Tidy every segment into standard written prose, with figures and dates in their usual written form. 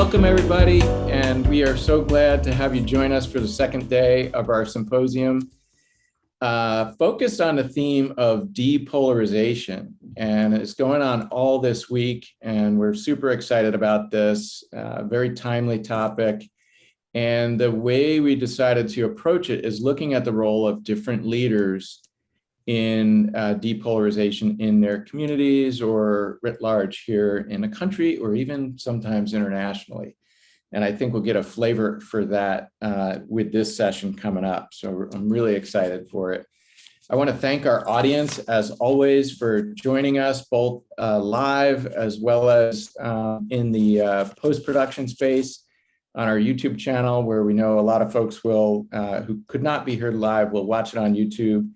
Welcome, everybody, and we are so glad to have you join us for the second day of our symposium, focused on the theme of depolarization. And it's going on all this week, and we're super excited about this, very timely topic. And the way we decided to approach it is looking at the role of different leaders in depolarization in their communities or writ large here in the country, or even sometimes internationally. And I think we'll get a flavor for that with this session coming up. So I'm really excited for it. I want to thank our audience, as always, for joining us both live as well as in the post-production space on our YouTube channel, where we know a lot of folks will, who could not be here live, will watch it on YouTube.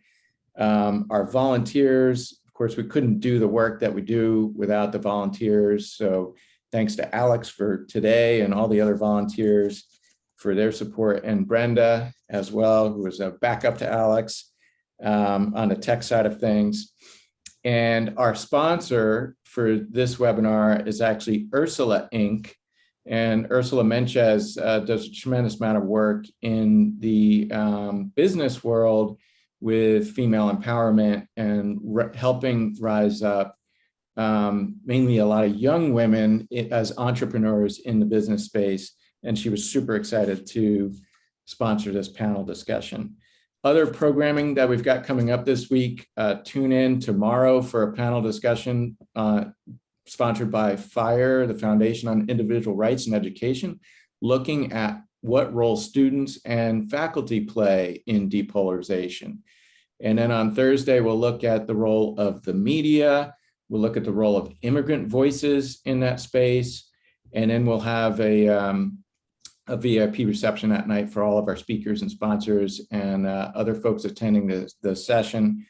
Our volunteers, of course, we couldn't do the work that we do without the volunteers. So thanks to Alex for today and all the other volunteers for their support, and Brenda as well, who was a backup to Alex on the tech side of things. And our sponsor for this webinar is actually Ursula Inc. And Ursula Menchez does a tremendous amount of work in the business world with female empowerment and helping rise up mainly a lot of young women as entrepreneurs in the business space. And she was super excited to sponsor this panel discussion. Other programming that we've got coming up this week, tune in tomorrow for a panel discussion sponsored by FIRE, the Foundation on Individual Rights and Education, looking at what role students and faculty play in depolarization. And then on Thursday, we'll look at the role of the media. We'll look at the role of immigrant voices in that space. And then we'll have a VIP reception that night for all of our speakers and sponsors and other folks attending the session,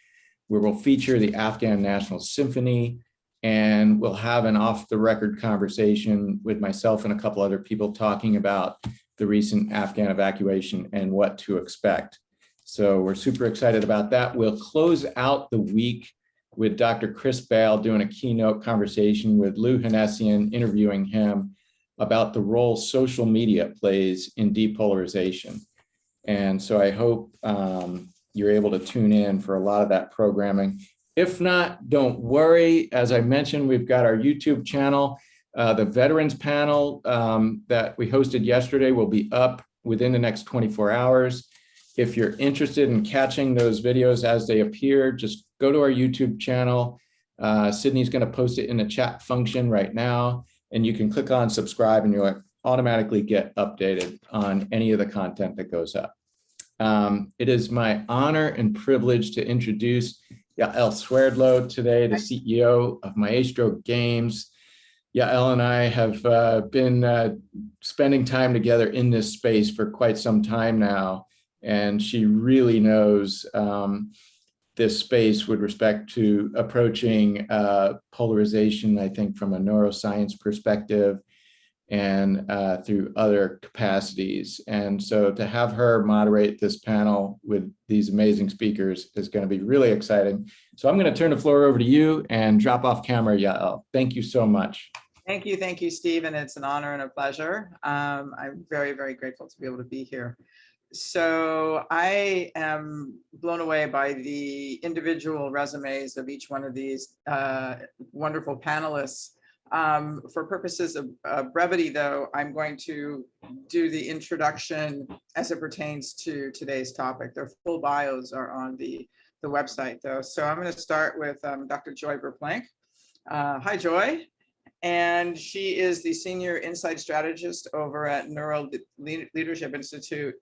where we'll feature the Afghan National Symphony. And we'll have an off-the-record conversation with myself and a couple other people talking about the recent Afghan evacuation and what to expect. So we're super excited about that. We'll close out the week with Dr. Chris Bale doing a keynote conversation with Lou Hennessian, interviewing him about the role social media plays in depolarization. And so I hope you're able to tune in for a lot of that programming. If not, don't worry. As I mentioned, we've got our YouTube channel. The veterans panel that we hosted yesterday will be up within the next 24 hours. If you're interested in catching those videos as they appear, just go to our YouTube channel. Sydney's going to post it in the chat function right now, and you can click on subscribe and you'll automatically get updated on any of the content that goes up. It is my honor and privilege to introduce Yael Swerdlow today, the CEO of Maestro Games. Yael and I have been spending time together in this space for quite some time now, and she really knows this space with respect to approaching polarization, I think, from a neuroscience perspective and through other capacities. And so to have her moderate this panel with these amazing speakers is going to be really exciting. So I'm going to turn the floor over to you and drop off camera, Yael. Thank you so much. Thank you, Steve, and it's an honor and a pleasure. I'm very, very grateful to be able to be here. So I am blown away by the individual resumes of each one of these wonderful panelists. For purposes of brevity, though, I'm going to do the introduction as it pertains to today's topic. Their full bios are on the website, though. So I'm going to start with Dr. Joy VerPlanck. Hi, Joy. And she is the Senior Insight Strategist over at Neuro Leadership Institute.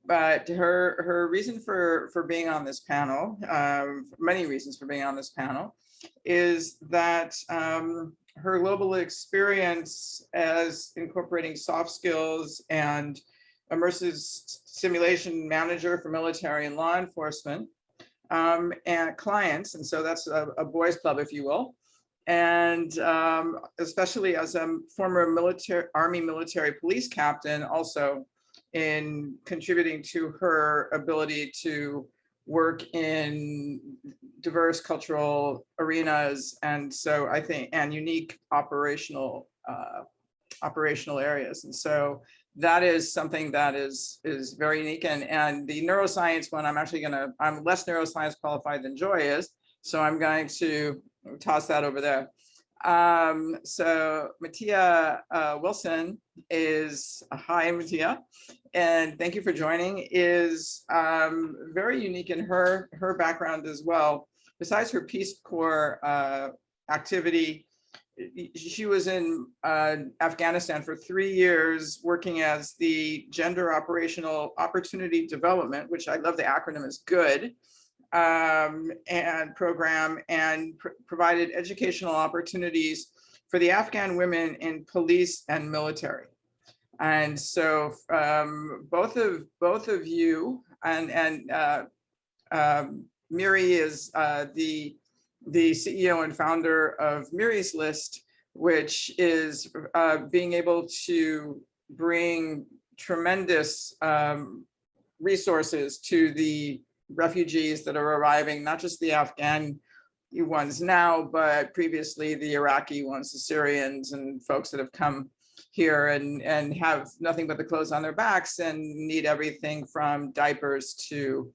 But her reason for being on this panel, many reasons for being on this panel, is that her global experience as incorporating soft skills and immersive simulation manager for military and law enforcement and clients, and so that's a boys club, if you will, and especially as a former Army military police captain, also in contributing to her ability to work in diverse cultural arenas, and so I think, and unique operational operational areas. And so that is something that is very unique. And the neuroscience one, I'm less neuroscience qualified than Joy is. So I'm going to toss that over there. So Matia Wilson is, hi Matia, and thank you for joining, is very unique in her background as well. Besides her Peace Corps activity, she was in Afghanistan for 3 years working as the Gender Operational Opportunity Development, which I love the acronym is GOOD, and program, and provided educational opportunities for the Afghan women in police and military. And so both of you and Miry is the CEO and founder of Miry's List, which is being able to bring tremendous resources to the refugees that are arriving, not just the Afghan ones now, but previously the Iraqi ones, the Syrians, and folks that have come here and have nothing but the clothes on their backs and need everything from diapers to,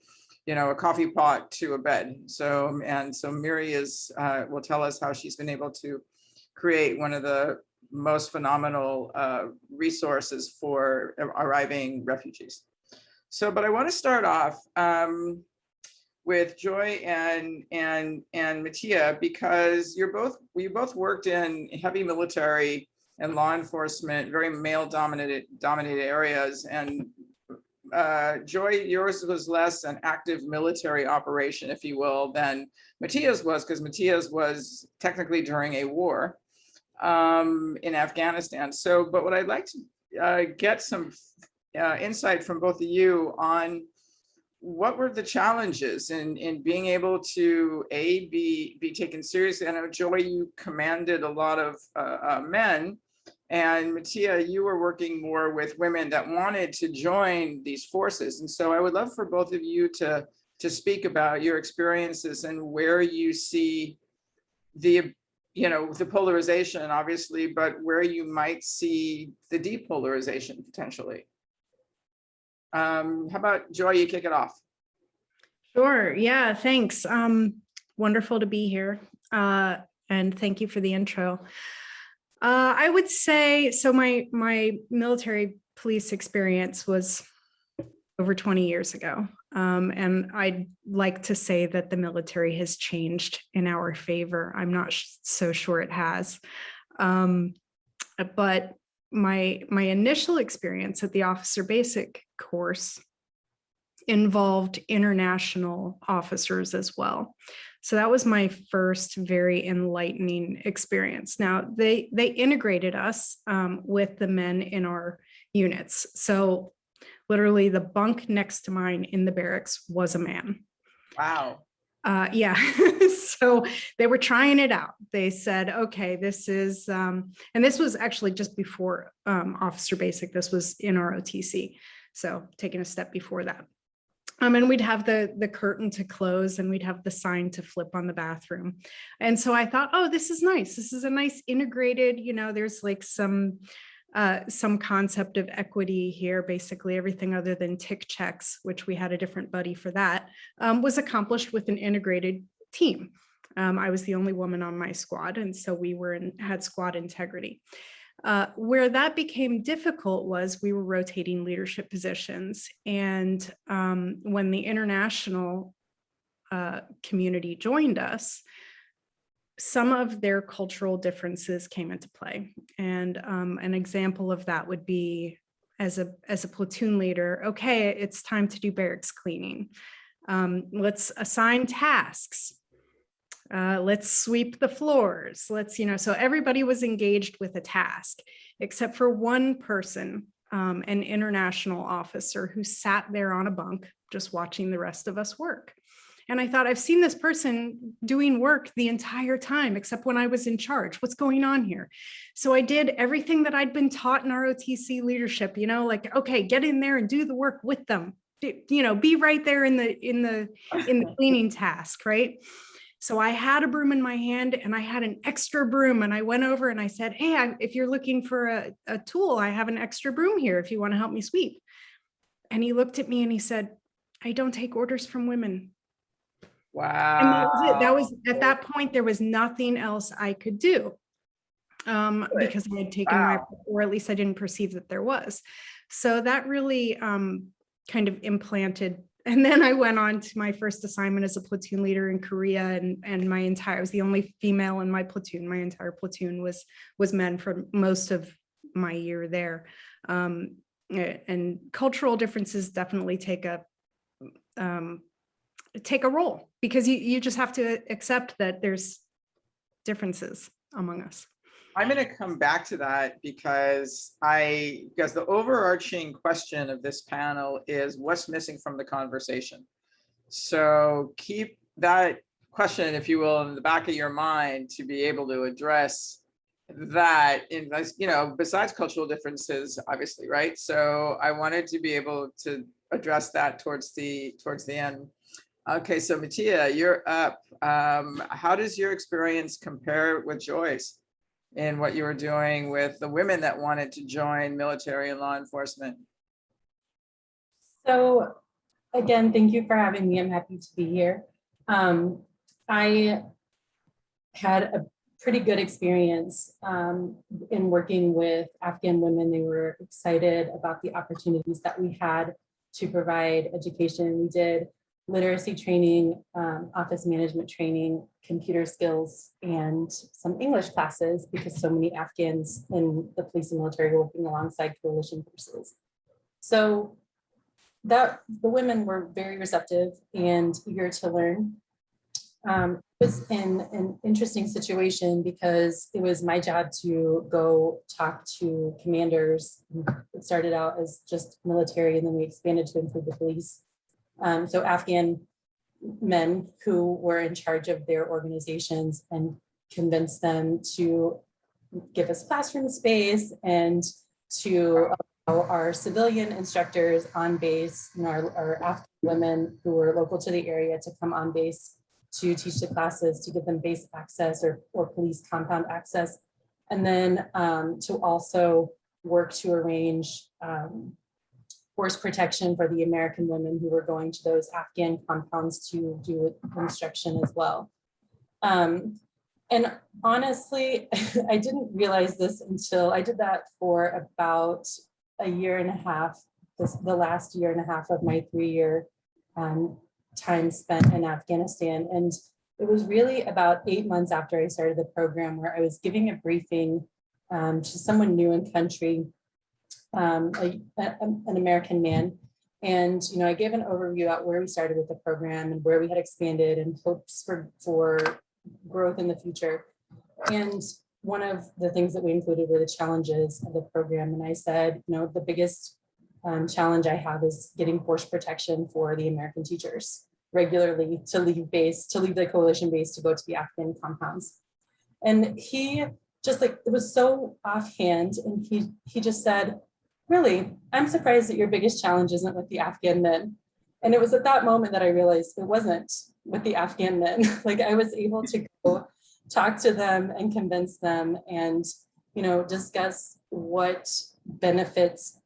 you know, a coffee pot to a bed. So Miry will tell us how she's been able to create one of the most phenomenal resources for arriving refugees. So, but I want to start off with Joy and Matia, because we both worked in heavy military and law enforcement, very male dominated areas. And Joy, yours was less an active military operation, if you will, than Matia's was, because Matia's was technically during a war in Afghanistan. So, but what I'd like to get some insight from both of you on what were the challenges in being able to be taken seriously. I know, Joy, you commanded a lot of men, and Matia, you were working more with women that wanted to join these forces. And so I would love for both of you to speak about your experiences and where you see the polarization, obviously, but where you might see the depolarization potentially. How about Joy, you kick it off? Sure. Yeah, thanks. Wonderful to be here. And thank you for the intro. I would say, so my military police experience was over 20 years ago. And I'd like to say that the military has changed in our favor. I'm not so sure it has. But my initial experience at the officer basic course involved international officers as well. So that was my first very enlightening experience. Now they integrated us with the men in our units. So literally the bunk next to mine in the barracks was a man. Wow. Yeah. So they were trying it out. They said, okay, this is, and this was actually just before officer basic. This was in our OTC. So taking a step before that. And we'd have the curtain to close and we'd have the sign to flip on the bathroom. And so I thought, oh, this is nice. This is a nice integrated, there's like some concept of equity here. Basically everything other than tick checks, which we had a different buddy for that, was accomplished with an integrated team. I was the only woman on my squad. And so we had squad integrity. Where that became difficult was we were rotating leadership positions. And when the international community joined us, some of their cultural differences came into play. And an example of that would be as a platoon leader, okay, it's time to do barracks cleaning. Let's assign tasks. Let's sweep the floors. So everybody was engaged with a task, except for one person, an international officer who sat there on a bunk, just watching the rest of us work. And I thought, I've seen this person doing work the entire time, except when I was in charge. What's going on here? So I did everything that I'd been taught in our OTC leadership, like, okay, get in there and do the work with them, be right there in the cleaning task, right? So I had a broom in my hand and I had an extra broom, and I went over and I said, hey, if you're looking for a tool, I have an extra broom here if you want to help me sweep. And he looked at me and he said, I don't take orders from women. Wow. And that was it. That was, at that point, there was nothing else I could do, because I had taken my, or at least I didn't perceive that there was. So that really kind of implanted. And then I went on to my first assignment as a platoon leader in Korea, and I was the only female in my platoon. My entire platoon was men for most of my year there. And cultural differences definitely take a role, because you just have to accept that there's differences among us. I'm going to come back to that because the overarching question of this panel is what's missing from the conversation. So keep that question, if you will, in the back of your mind to be able to address that in, besides cultural differences, obviously, right? So I wanted to be able to address that towards the end. Okay, so Matia, you're up. How does your experience compare with Joy's in what you were doing with the women that wanted to join military and law enforcement? So again, thank you for having me. I'm happy to be here. I had a pretty good experience in working with Afghan women. They were excited about the opportunities that we had to provide education. We did literacy training, office management training, computer skills, and some English classes, because so many Afghans in the police and military were working alongside coalition forces. So that the women were very receptive and eager to learn. It was an interesting situation because it was my job to go talk to commanders. It started out as just military, and then we expanded to include the police. So Afghan men who were in charge of their organizations, and convinced them to give us classroom space and to allow our civilian instructors on base, our Afghan women who were local to the area, to come on base to teach the classes, to give them base access or police compound access, and then to also work to arrange force protection for the American women who were going to those Afghan compounds to do instruction as well. And honestly, I didn't realize this until I did that for about a year and a half, the last year and a half of my 3-year time spent in Afghanistan. And it was really about 8 months after I started the program where I was giving a briefing to someone new in country, an American man. And, I gave an overview about where we started with the program and where we had expanded and hopes for growth in the future. And one of the things that we included were the challenges of the program. And I said, the biggest challenge I have is getting force protection for the American teachers regularly to leave the coalition base to go to the Afghan compounds. And he just it was so offhand. And he just said, really, I'm surprised that your biggest challenge isn't with the Afghan men. And it was at that moment that I realized it wasn't with the Afghan men. I was able to go talk to them and convince them and, discuss what benefits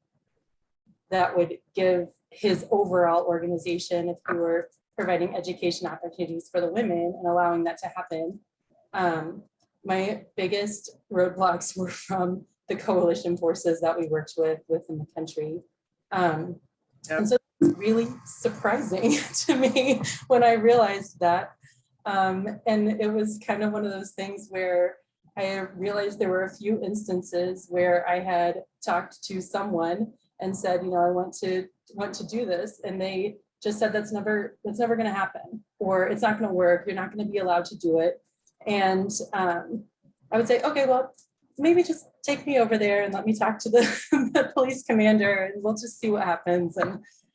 that would give his overall organization if we were providing education opportunities for the women and allowing that to happen. My biggest roadblocks were from the coalition forces that we worked with within the country. And so it was really surprising to me when I realized that. And it was kind of one of those things where I realized there were a few instances where I had talked to someone and said, I want to do this. And they just said, that's never going to happen, or it's not going to work. You're not going to be allowed to do it. And I would say, okay, well, maybe just take me over there and let me talk to the police commander, and we'll just see what happens.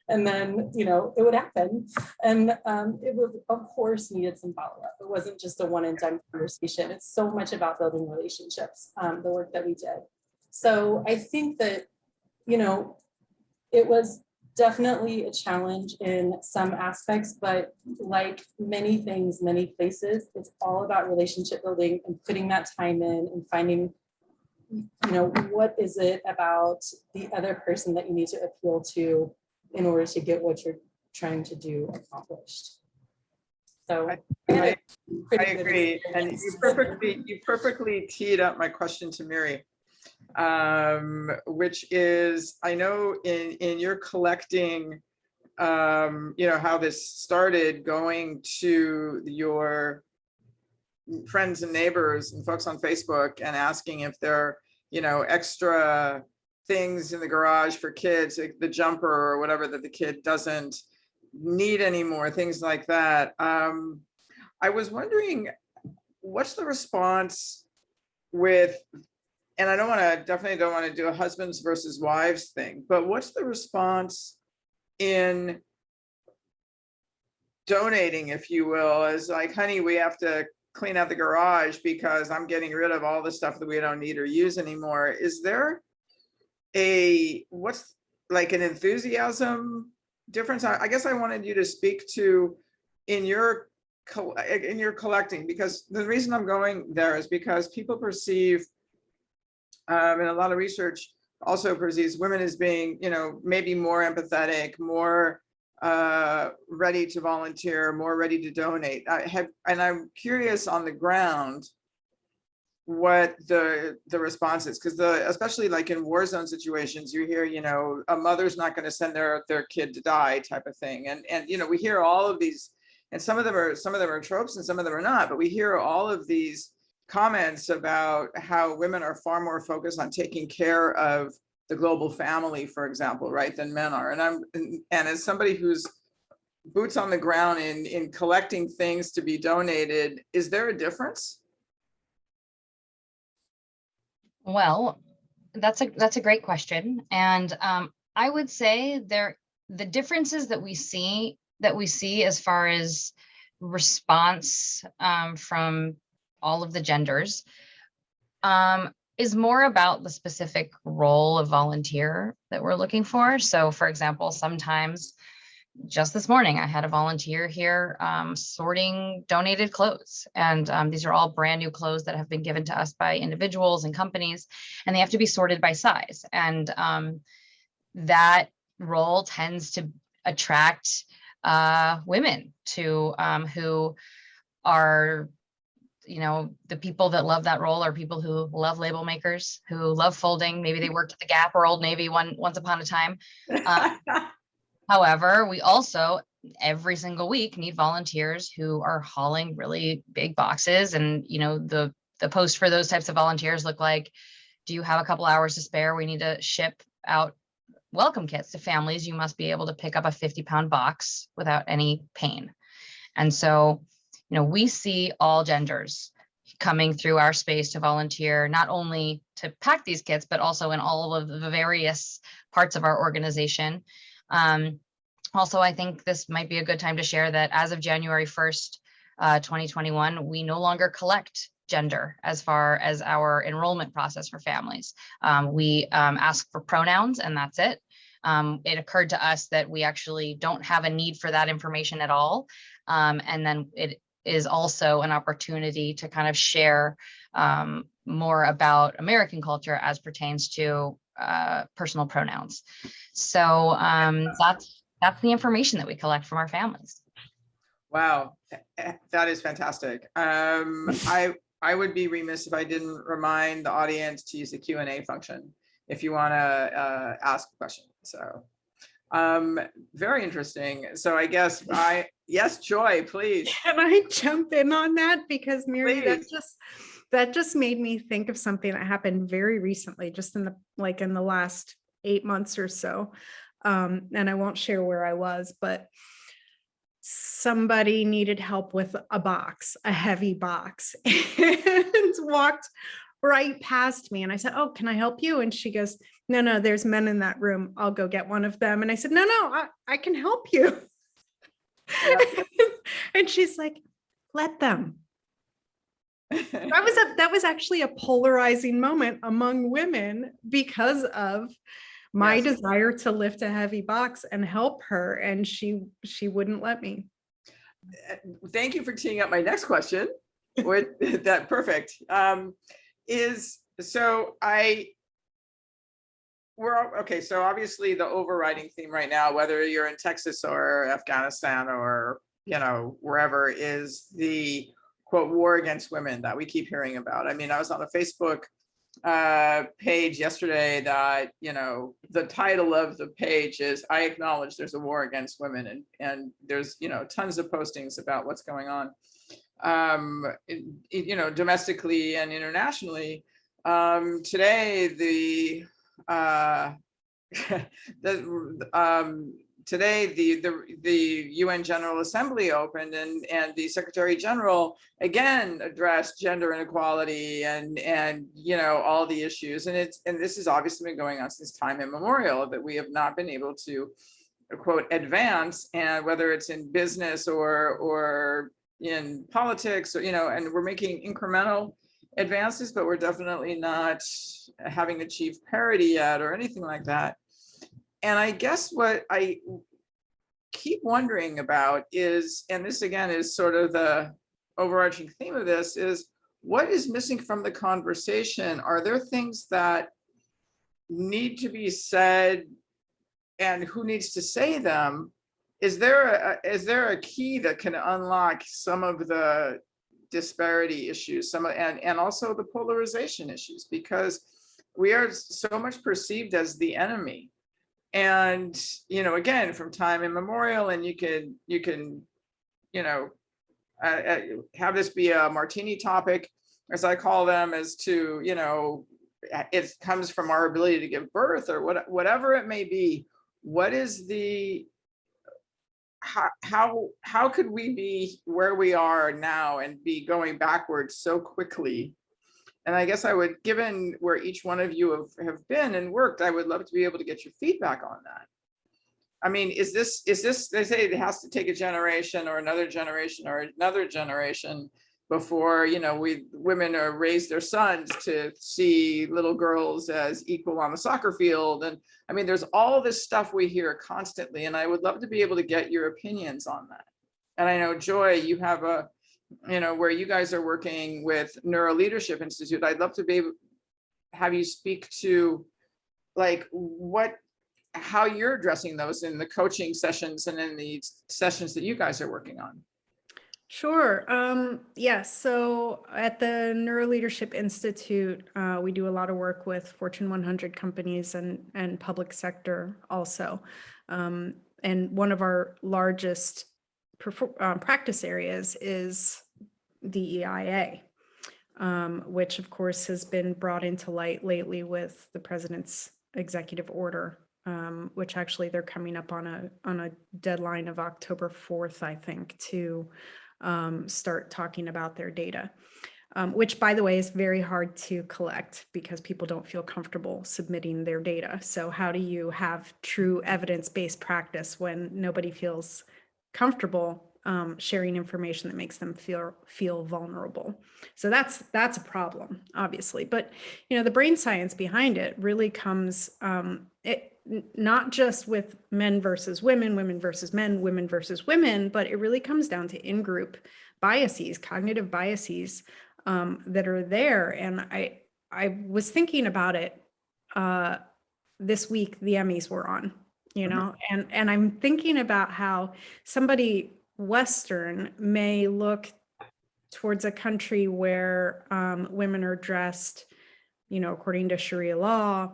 And then, it would happen. And it would, of course, needed some follow-up. It wasn't just a one-and-done conversation. It's so much about building relationships, the work that we did. So I think that, it was definitely a challenge in some aspects, but like many things, many places, it's all about relationship building and putting that time in and finding, you know, what is it about the other person that you need to appeal to in order to get what you're trying to do accomplished. So I agree, and you perfectly teed up my question to Miry, which is, I know in your collecting, you know, how this started, going to your friends and neighbors and folks on Facebook and asking if there are, you know, extra things in the garage for kids, like the jumper or whatever that the kid doesn't need anymore, things like that. I was wondering, what's the response with, and I definitely don't want to do a husbands versus wives thing, but what's the response in donating, if you will, as like, honey, we have to clean out the garage because I'm getting rid of all the stuff that we don't need or use anymore. Is there what's like an enthusiasm difference? I guess I wanted you to speak to in your collecting, because the reason I'm going there is because people perceive, and a lot of research also perceives women as being, you know, maybe more empathetic, more ready to volunteer, more ready to donate. And I'm curious on the ground what the response is, because especially like in war zone situations, you hear, you know, a mother's not going to send their kid to die type of thing, and you know, we hear all of these, and some of them are tropes and some of them are not, but we hear all of these comments about how women are far more focused on taking care of the global family, for example, right, than men are. And as somebody who's boots on the ground in collecting things to be donated, is there a difference? Well, that's a great question, and I would say the differences that we see as far as response from all of the genders is more about the specific role of volunteer that we're looking for. So, for example, sometimes, just this morning, I had a volunteer here sorting donated clothes. And these are all brand new clothes that have been given to us by individuals and companies, and they have to be sorted by size. And that role tends to attract women to who are, you know, the people that love that role are people who love label makers, who love folding. Maybe they worked at the Gap or Old Navy once upon a time. However, we also every single week need volunteers who are hauling really big boxes. And, you know, the post for those types of volunteers look like, do you have a couple hours to spare? We need to ship out welcome kits to families. You must be able to pick up a 50-pound box without any pain. And so, you know, we see all genders coming through our space to volunteer, not only to pack these kits, but also in all of the various parts of our organization. Also, I think this might be a good time to share that as of January 1st, 2021, we no longer collect gender as far as our enrollment process for families. We ask for pronouns and that's it. It occurred to us that we actually don't have a need for that information at all. And then it is also an opportunity to kind of share more about American culture as pertains to personal pronouns. So that's the information that we collect from our families. Wow, that is fantastic. I would be remiss if I didn't remind the audience to use the Q&A function if you want to ask a question. So very interesting. So I guess yes, Joy, please. Can I jump in on that? Because Miry, Please. that just made me think of something that happened very recently, just in the last 8 months or so. And I won't share where I was, but somebody needed help with a box, a heavy box, and walked right past me. And I said, "Oh, can I help you?" And she goes, no, there's men in that room. I'll go get one of them. And I said, no, I can help you. Yeah. And she's like, let them. That was actually a polarizing moment among women because of my Yes. desire to lift a heavy box and help her, and she wouldn't let me. Thank you for teeing up my next question. With that, perfect. Okay, so obviously the overriding theme right now, whether you're in Texas or Afghanistan or, you know, wherever, is the quote war against women that we keep hearing about. I mean, I was on a Facebook page yesterday that, you know, the title of the page is "I acknowledge there's a war against women," and there's, you know, tons of postings about what's going on, you know, domestically and internationally. Today the UN General Assembly opened, and the Secretary General again addressed gender inequality and you know, all the issues, and this has obviously been going on since time immemorial, that we have not been able to quote advance, and whether it's in business or in politics, or, you know, and we're making incremental advances, but we're definitely not having achieved parity yet or anything like that. And I guess what I keep wondering about is, and this again is sort of the overarching theme of this, is what is missing from the conversation? Are there things that need to be said, and who needs to say them? Is there a key that can unlock some of the disparity issues, and also the polarization issues, because we are so much perceived as the enemy? And, you know, again, from time immemorial, and you can, you know, have this be a martini topic, as I call them, as to, you know, it comes from our ability to give birth, or whatever it may be. What is the, how could we be where we are now and be going backwards so quickly? And I guess I would, given where each one of you have been and worked, I would love to be able to get your feedback on that. I mean, is this, they say it has to take a generation or another generation before, you know, women are raise their sons to see little girls as equal on the soccer field. And I mean, there's all this stuff we hear constantly, and I would love to be able to get your opinions on that. And I know, Joy, you have a, you know, where you guys are working with Neuro Leadership Institute. I'd love to be able have you speak to like how you're addressing those in the coaching sessions and in the sessions that you guys are working on. Sure. Yes. So at the Neuro Leadership Institute, we do a lot of work with Fortune 100 companies and public sector also. And one of our largest practice areas is DEIA, which of course has been brought into light lately with the president's executive order, which actually they're coming up on a deadline of October 4th, I think, to start talking about their data, which, by the way, is very hard to collect because people don't feel comfortable submitting their data. So how do you have true evidence-based practice when nobody feels comfortable sharing information that makes them feel vulnerable? So that's a problem, obviously. But you know, the brain science behind it really comes not just with men versus women, women versus men, women versus women, but it really comes down to in-group biases, cognitive biases that are there. And I was thinking about it this week. The Emmys were on, you know, and I'm thinking about how somebody Western may look towards a country where women are dressed, you know, according to Sharia law.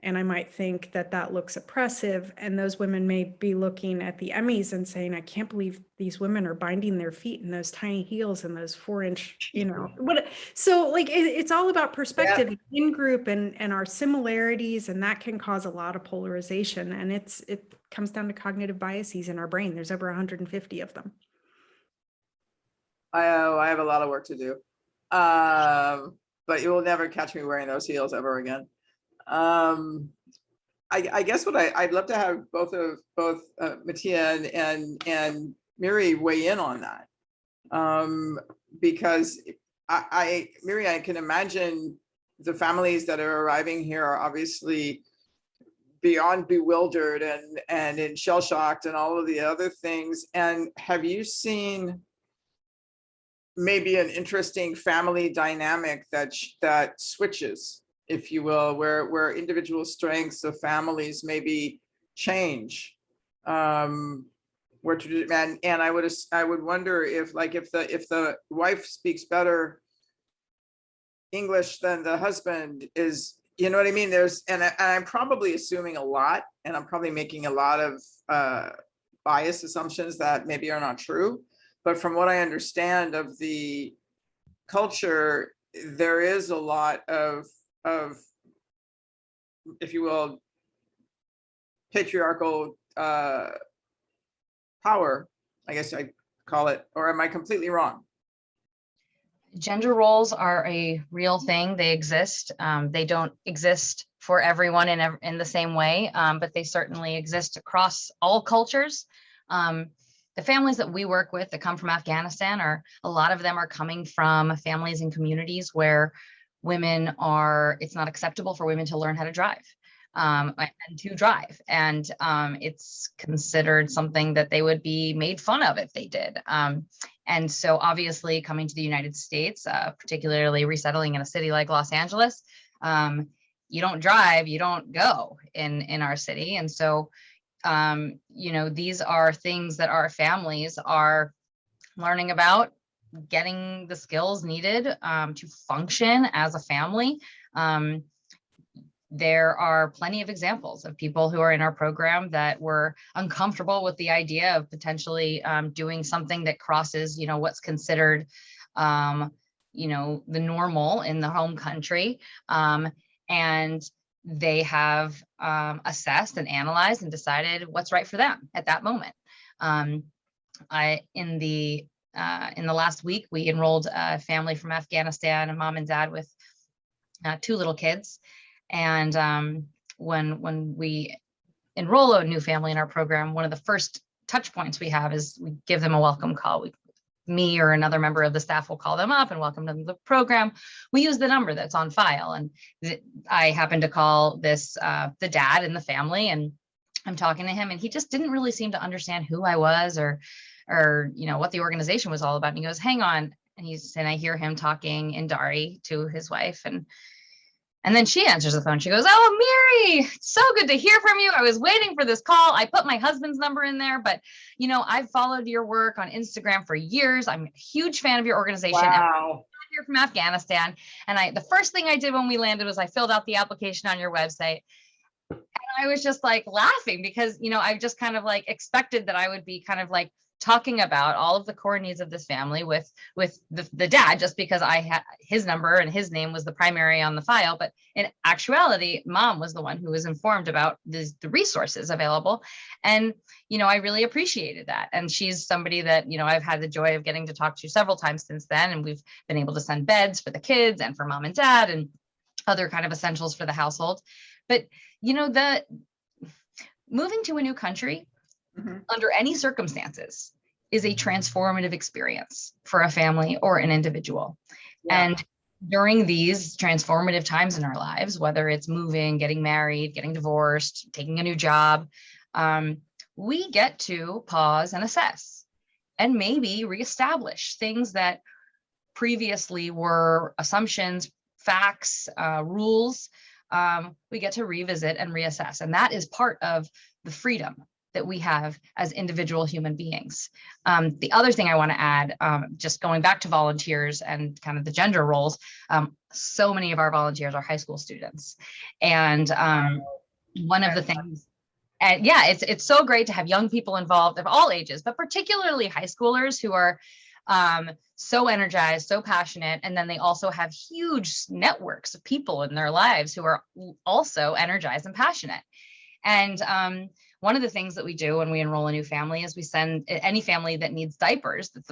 And I might think that that looks oppressive. And those women may be looking at the Emmys and saying, I can't believe these women are binding their feet in those tiny heels and those 4-inch, you know, what. So like, it's all about perspective in group and our similarities. And that can cause a lot of polarization. And it comes down to cognitive biases in our brain. There's over 150 of them. I have a lot of work to do. But you will never catch me wearing those heels ever again. I guess what I'd love to have both Matia and Miry weigh in on that, because Miry, I can imagine the families that are arriving here are obviously beyond bewildered and in shell shocked and all of the other things. And have you seen maybe an interesting family dynamic that switches, if you will, where individual strengths of families maybe change? And I would wonder if, like, if the wife speaks better English than the husband is, you know what I mean? And I'm probably assuming a lot, and I'm probably making a lot of biased assumptions that maybe are not true. But from what I understand of the culture, there is a lot of, if you will, patriarchal power, I guess I call it, or am I completely wrong? Gender roles are a real thing. They exist. They don't exist for everyone in the same way, but they certainly exist across all cultures. The families that we work with that come from Afghanistan a lot of them are coming from families and communities where it's not acceptable for women to learn how to drive. And to drive. And it's considered something that they would be made fun of if they did. And so obviously coming to the United States, particularly resettling in a city like Los Angeles, you don't drive, you don't go in our city. And so, these are things that our families are learning about, getting the skills needed to function as a family. There are plenty of examples of people who are in our program that were uncomfortable with the idea of potentially doing something that crosses, what's considered, the normal in the home country. And they have assessed and analyzed and decided what's right for them at that moment. In the last week, we enrolled a family from Afghanistan, a mom and dad with 2 little kids. And when we enroll a new family in our program, one of the first touch points we have is we give them a welcome call. Me or another member of the staff will call them up and welcome them to the program. We use the number that's on file. And I happen to call this the dad in the family, and I'm talking to him, and he just didn't really seem to understand who I was or what the organization was all about. And he goes, hang on. And I hear him talking in Dari to his wife. And then she answers the phone. She goes, oh, Miry, so good to hear from you. I was waiting for this call. I put my husband's number in there, but I've followed your work on Instagram for years. I'm a huge fan of your organization. Wow. I'm here from Afghanistan. And the first thing I did when we landed was I filled out the application on your website. And I was just like laughing because, I just kind of like expected that I would be kind of like talking about all of the core needs of this family with the dad, just because I had his number and his name was the primary on the file. But in actuality, mom was the one who was informed about the resources available. And, I really appreciated that. And she's somebody that, I've had the joy of getting to talk to several times since then. And we've been able to send beds for the kids and for mom and dad and other kind of essentials for the household. But, the moving to a new country, under any circumstances, is a transformative experience for a family or an individual. Yeah. And during these transformative times in our lives, whether it's moving, getting married, getting divorced, taking a new job, we get to pause and assess and maybe reestablish things that previously were assumptions, facts, rules. We get to revisit and reassess. And that is part of the freedom that we have as individual human beings. The other thing I want to add, just going back to volunteers and kind of the gender roles, so many of our volunteers are high school students. And one of the things, and yeah, it's so great to have young people involved of all ages, but particularly high schoolers who are so energized, so passionate. And then they also have huge networks of people in their lives who are also energized and passionate. And one of the things that we do when we enroll a new family is we send any family that needs diapers. That's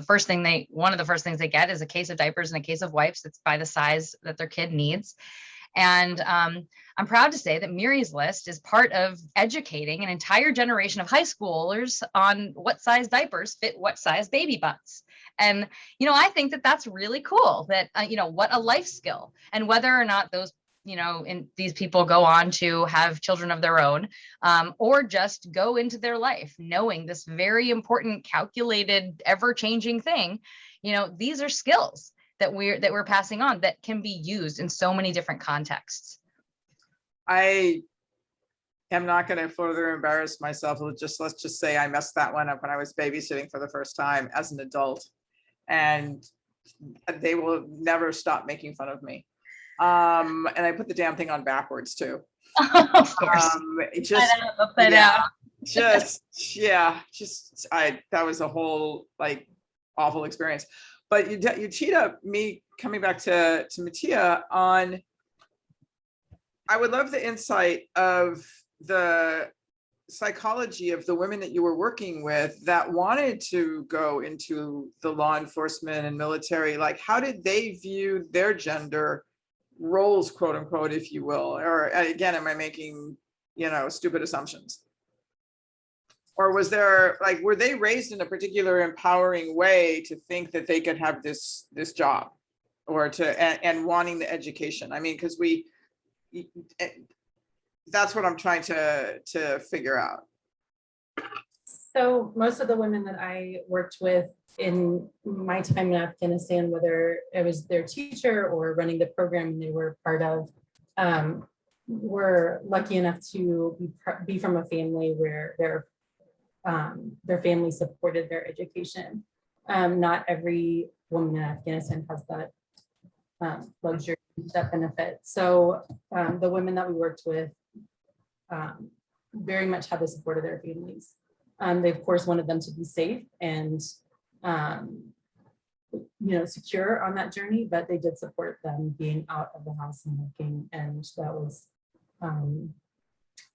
one of the first things they get is a case of diapers and a case of wipes that's by the size that their kid needs. And I'm proud to say that Miry's list is part of educating an entire generation of high schoolers on what size diapers fit what size baby butts. And, I think that that's really cool that, what a life skill, and whether or not those you know, and these people go on to have children of their own, or just go into their life knowing this very important, calculated, ever-changing thing. You know, these are skills that we're passing on that can be used in so many different contexts. I am not going to further embarrass myself. Let's just say I messed that one up when I was babysitting for the first time as an adult, and they will never stop making fun of me. And I put the damn thing on backwards too. Of course. That was a whole like awful experience. But you teed up me coming back to Matia on, I would love the insight of the psychology of the women that you were working with that wanted to go into the law enforcement and military. Like, how did they view their gender roles, quote unquote, if you will? Or again, am I making, you know, stupid assumptions? Or was there, like, were they raised in a particular empowering way to think that they could have this job, or and wanting the education? I mean, because that's what I'm trying to figure out. So most of the women that I worked with in my time in Afghanistan, whether it was their teacher or running the program they were part of, were lucky enough to be from a family where their family supported their education. Not every woman in Afghanistan has that luxury, that benefit. So the women that we worked with very much had the support of their families. They of course wanted them to be safe and you know, secure on that journey, but they did support them being out of the house and working, and that was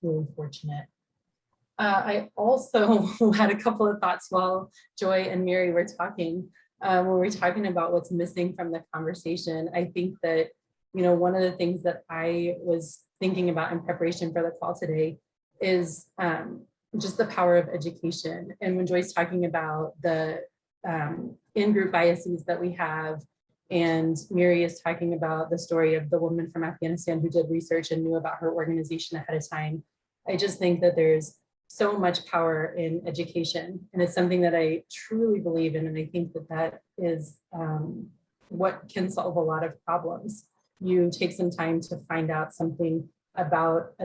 really fortunate. I also had a couple of thoughts while Joy and Miry were talking. When we're talking about what's missing from the conversation, I think that, you know, one of the things that I was thinking about in preparation for the call today is just the power of education. And when Joy's talking about the in-group biases that we have, and Miry is talking about the story of the woman from Afghanistan who did research and knew about her organization ahead of time, I just think that there's so much power in education, and it's something that I truly believe in, and I think that that is what can solve a lot of problems. You take some time to find out something about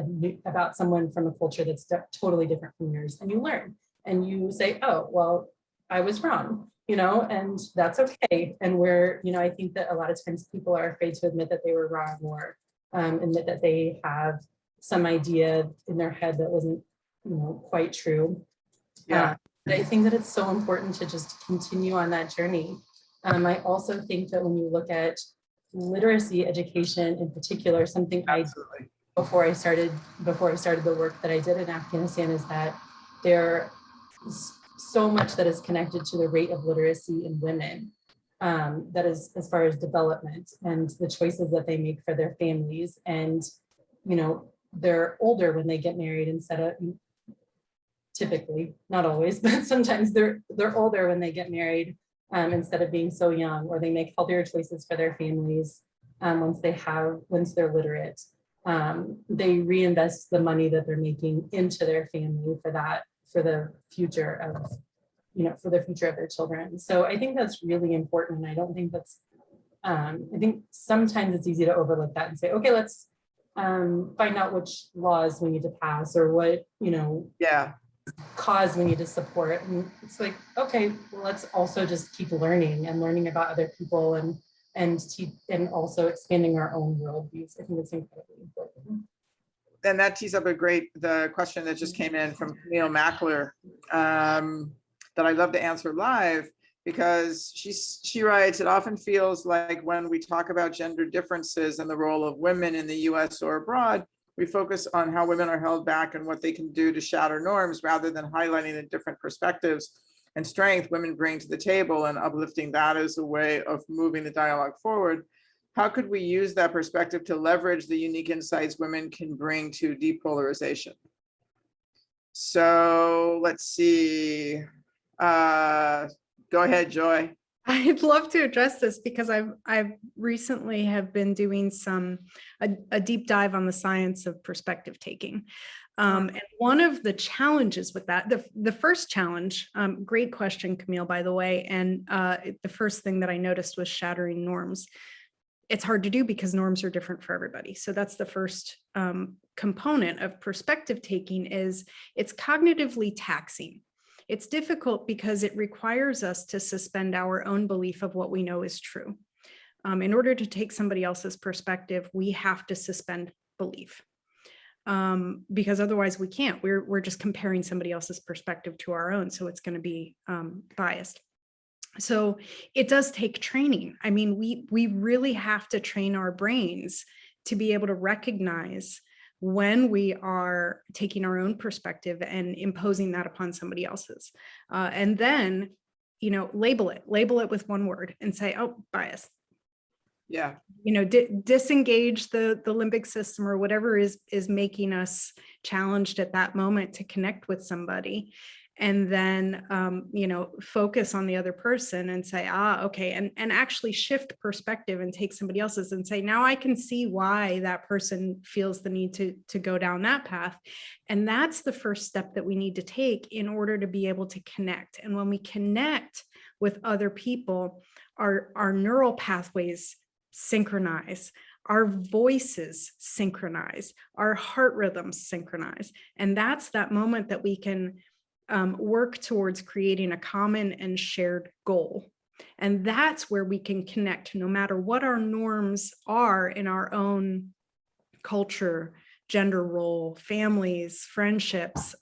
someone from a culture that's totally different from yours, and you learn, and you say, oh, well, I was wrong, you know, and that's okay. And we're, you know, I think that a lot of times people are afraid to admit that they were wrong, or admit that they have some idea in their head that wasn't, you know, quite true. Yeah. But I think that it's so important to just continue on that journey. I also think that when you look at literacy education in particular, something Absolutely. before I started the work that I did in Afghanistan, is that there is so much that is connected to the rate of literacy in women, that is as far as development and the choices that they make for their families. And, you know, they're older when they get married, instead of, typically, not always, but sometimes they're older when they get married, instead of being so young, or they make healthier choices for their families once they're literate. They reinvest the money that they're making into their family for the future of, you know, for the future of their children. So I think that's really important. I don't think that's, I think sometimes it's easy to overlook that and say, okay, let's find out which laws we need to pass, or what, you know, cause we need to support. And it's like, okay, well, let's also just keep learning about other people, and also expanding our own worldviews. I think it's incredibly important. And that tees up the question that just came in from Camille Mackler, that I'd love to answer live, because she writes, it often feels like when we talk about gender differences and the role of women in the US or abroad, we focus on how women are held back and what they can do to shatter norms, rather than highlighting the different perspectives and strength women bring to the table and uplifting that as a way of moving the dialogue forward. How could we use that perspective to leverage the unique insights women can bring to depolarization? So let's see. Go ahead, Joy. I'd love to address this because I've recently have been doing a deep dive on the science of perspective taking. And one of the challenges with that, the first challenge, great question, Camille, by the way, and the first thing that I noticed was shattering norms. It's hard to do because norms are different for everybody. So that's the first component of perspective taking is it's cognitively taxing. It's difficult because it requires us to suspend our own belief of what we know is true. In order to take somebody else's perspective, we have to suspend belief because otherwise we can't. We're just comparing somebody else's perspective to our own, so it's going to be biased. So it does take training. I mean, we really have to train our brains to be able to recognize when we are taking our own perspective and imposing that upon somebody else's. And then, label it with one word and say, oh, bias. Yeah. Disengage the limbic system or whatever is making us challenged at that moment to connect with somebody. And then, focus on the other person and say, okay, and actually shift perspective and take somebody else's and say, now I can see why that person feels the need to go down that path. And that's the first step that we need to take in order to be able to connect. And when we connect with other people, our neural pathways synchronize, our voices synchronize, our heart rhythms synchronize. And that's that moment that we can work towards creating a common and shared goal. And that's where we can connect no matter what our norms are in our own culture, gender role, families, friendships,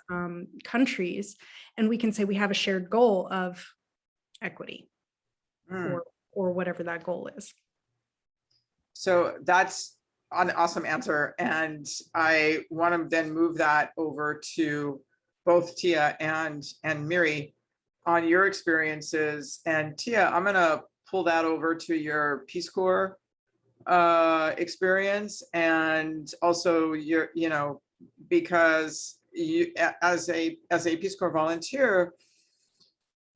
countries. And we can say we have a shared goal of equity or whatever that goal is. So that's an awesome answer. And I want to then move that over to both Tia and Miry on your experiences. And Tia, I'm going to pull that over to your Peace Corps experience, and also your, because you, as a Peace Corps volunteer,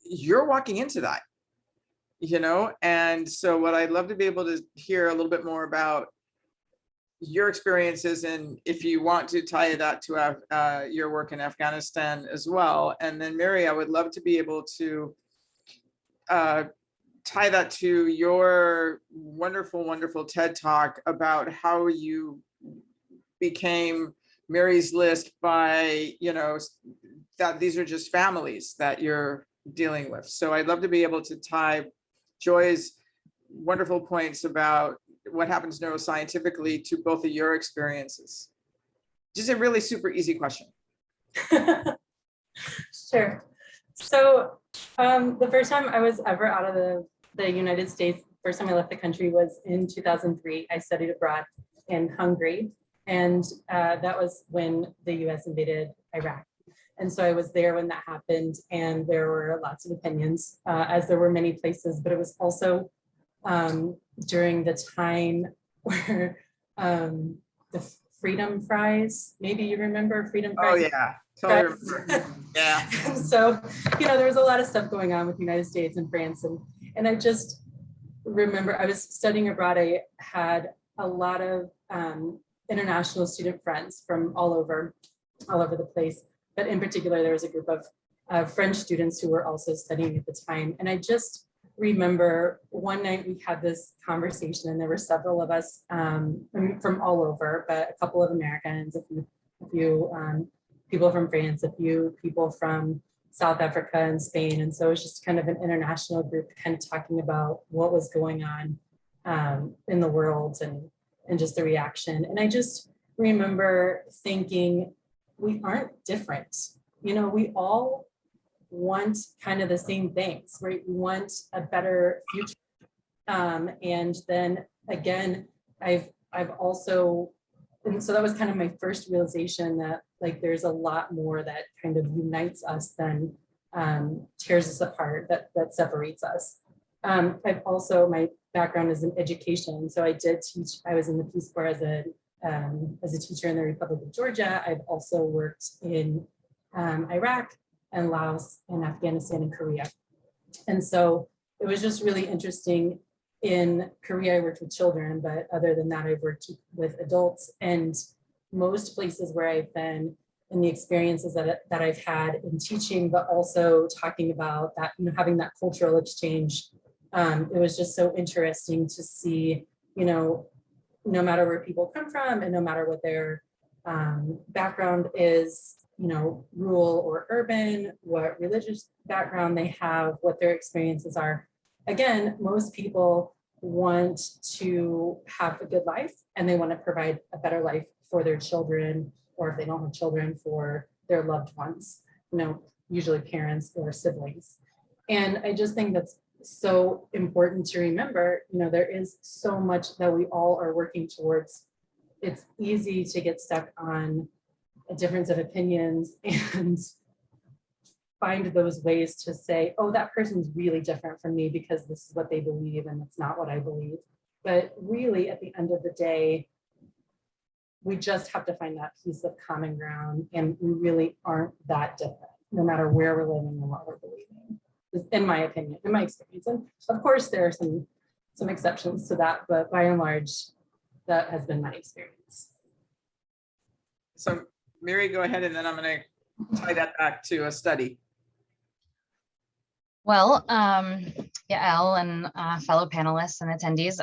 you're walking into that, and so what I'd love to be able to hear a little bit more about your experiences, and if you want to tie that to your work in Afghanistan as well. And then Miry, I would love to be able to tie that to your wonderful, wonderful TED Talk about how you became Mary's List by, that these are just families that you're dealing with. So I'd love to be able to tie Joy's wonderful points about what happens neuroscientifically to both of your experiences. Just a really super easy question. Sure. So the first time I was ever out of the United States, first time I left the country was in 2003. I studied abroad in Hungary, and that was when the US invaded Iraq. And so I was there when that happened, and there were lots of opinions, as there were many places, but it was also during the time where the Freedom Fries, maybe you remember Freedom Fries? Oh yeah, totally remember. Yeah. So, there was a lot of stuff going on with the United States and France, and I just remember I was studying abroad. I had a lot of international student friends from all over the place, but in particular, there was a group of French students who were also studying at the time. And I just remember one night we had this conversation, and there were several of us from all over, but a couple of Americans, a few people from France, a few people from South Africa and Spain. And so it was just kind of an international group kind of talking about what was going on in the world and just the reaction. And I just remember thinking, we aren't different. We all want kind of the same things, right? We want a better future. And then again, I've also, and so that was kind of my first realization that there's a lot more that kind of unites us than tears us apart, that separates us. I've also, my background is in education. So I did teach, I was in the Peace Corps as a teacher in the Republic of Georgia. I've also worked in Iraq and Laos and Afghanistan and Korea. And so it was just really interesting. In Korea, I worked with children, but other than that, I've worked with adults, and most places where I've been and the experiences that I've had in teaching, but also talking about that, you know, having that cultural exchange. It was just so interesting to see, you know, no matter where people come from and no matter what their background is, you know, rural or urban, what religious background they have, what their experiences are. Again, most people want to have a good life and they want to provide a better life for their children, or if they don't have children, for their loved ones, you know, usually parents or siblings. And I just think that's so important to remember, you know, there is so much that we all are working towards. It's easy to get stuck on a difference of opinions and find those ways to say, oh, that person's really different from me because this is what they believe and it's not what I believe. But really, at the end of the day, we just have to find that piece of common ground, and we really aren't that different, no matter where we're living and what we're believing, in my opinion, in my experience. And of course, there are some exceptions to that, but by and large, that has been my experience. So Miry, go ahead, and then I'm going to tie that back to a study. Well, Yael and fellow panelists and attendees,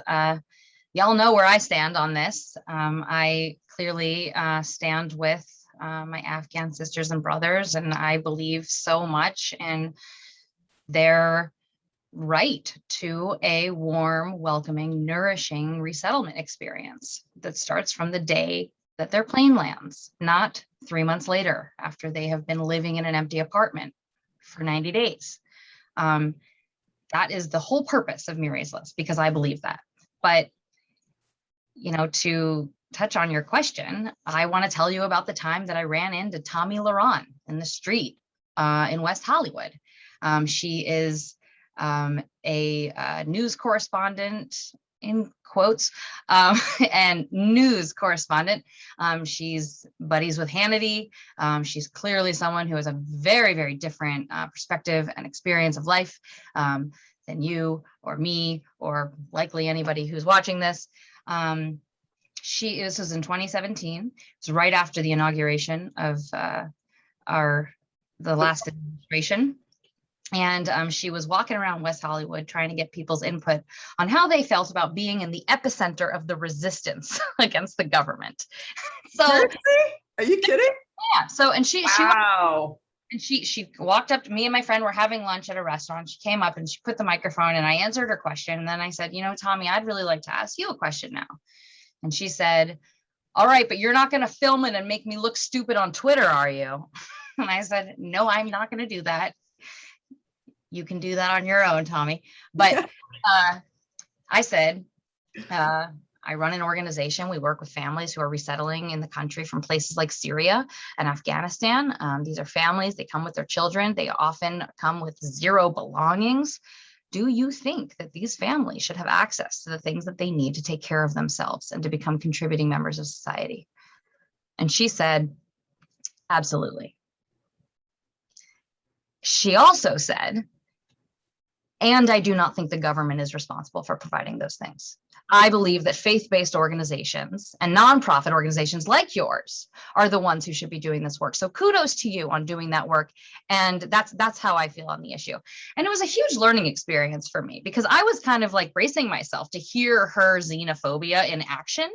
y'all know where I stand on this. I clearly stand with my Afghan sisters and brothers, and I believe so much in their right to a warm, welcoming, nourishing resettlement experience that starts from the day that their plane lands, not 3 months later after they have been living in an empty apartment for 90 days. That is the whole purpose of Miry's list, because I believe that. But, you know, to touch on your question, I want to tell you about the time that I ran into Tomi Laron in the street in West Hollywood. She is a news correspondent, in quotes, and news correspondent. She's buddies with Hannity. She's clearly someone who has a very, very different perspective and experience of life than you or me, or likely anybody who's watching this. This was in 2017. It's right after the inauguration of the last administration. And she was walking around West Hollywood trying to get people's input on how they felt about being in the epicenter of the resistance against the government. So, seriously? Are you kidding? Yeah. So, and wow. she walked up to me and my friend were having lunch at a restaurant. She came up and she put the microphone, and I answered her question. And then I said, you know, Tomi, I'd really like to ask you a question now. And she said, all right, but you're not going to film it and make me look stupid on Twitter, are you? And I said, no, I'm not going to do that. You can do that on your own, Tomi. But I said, I run an organization. We work with families who are resettling in the country from places like Syria and Afghanistan. These are families, they come with their children. They often come with zero belongings. Do you think that these families should have access to the things that they need to take care of themselves and to become contributing members of society? And she said, absolutely. She also said, and I do not think the government is responsible for providing those things. I believe that faith-based organizations and nonprofit organizations like yours are the ones who should be doing this work. So kudos to you on doing that work. And that's how I feel on the issue. And it was a huge learning experience for me, because I was kind of like bracing myself to hear her xenophobia in action.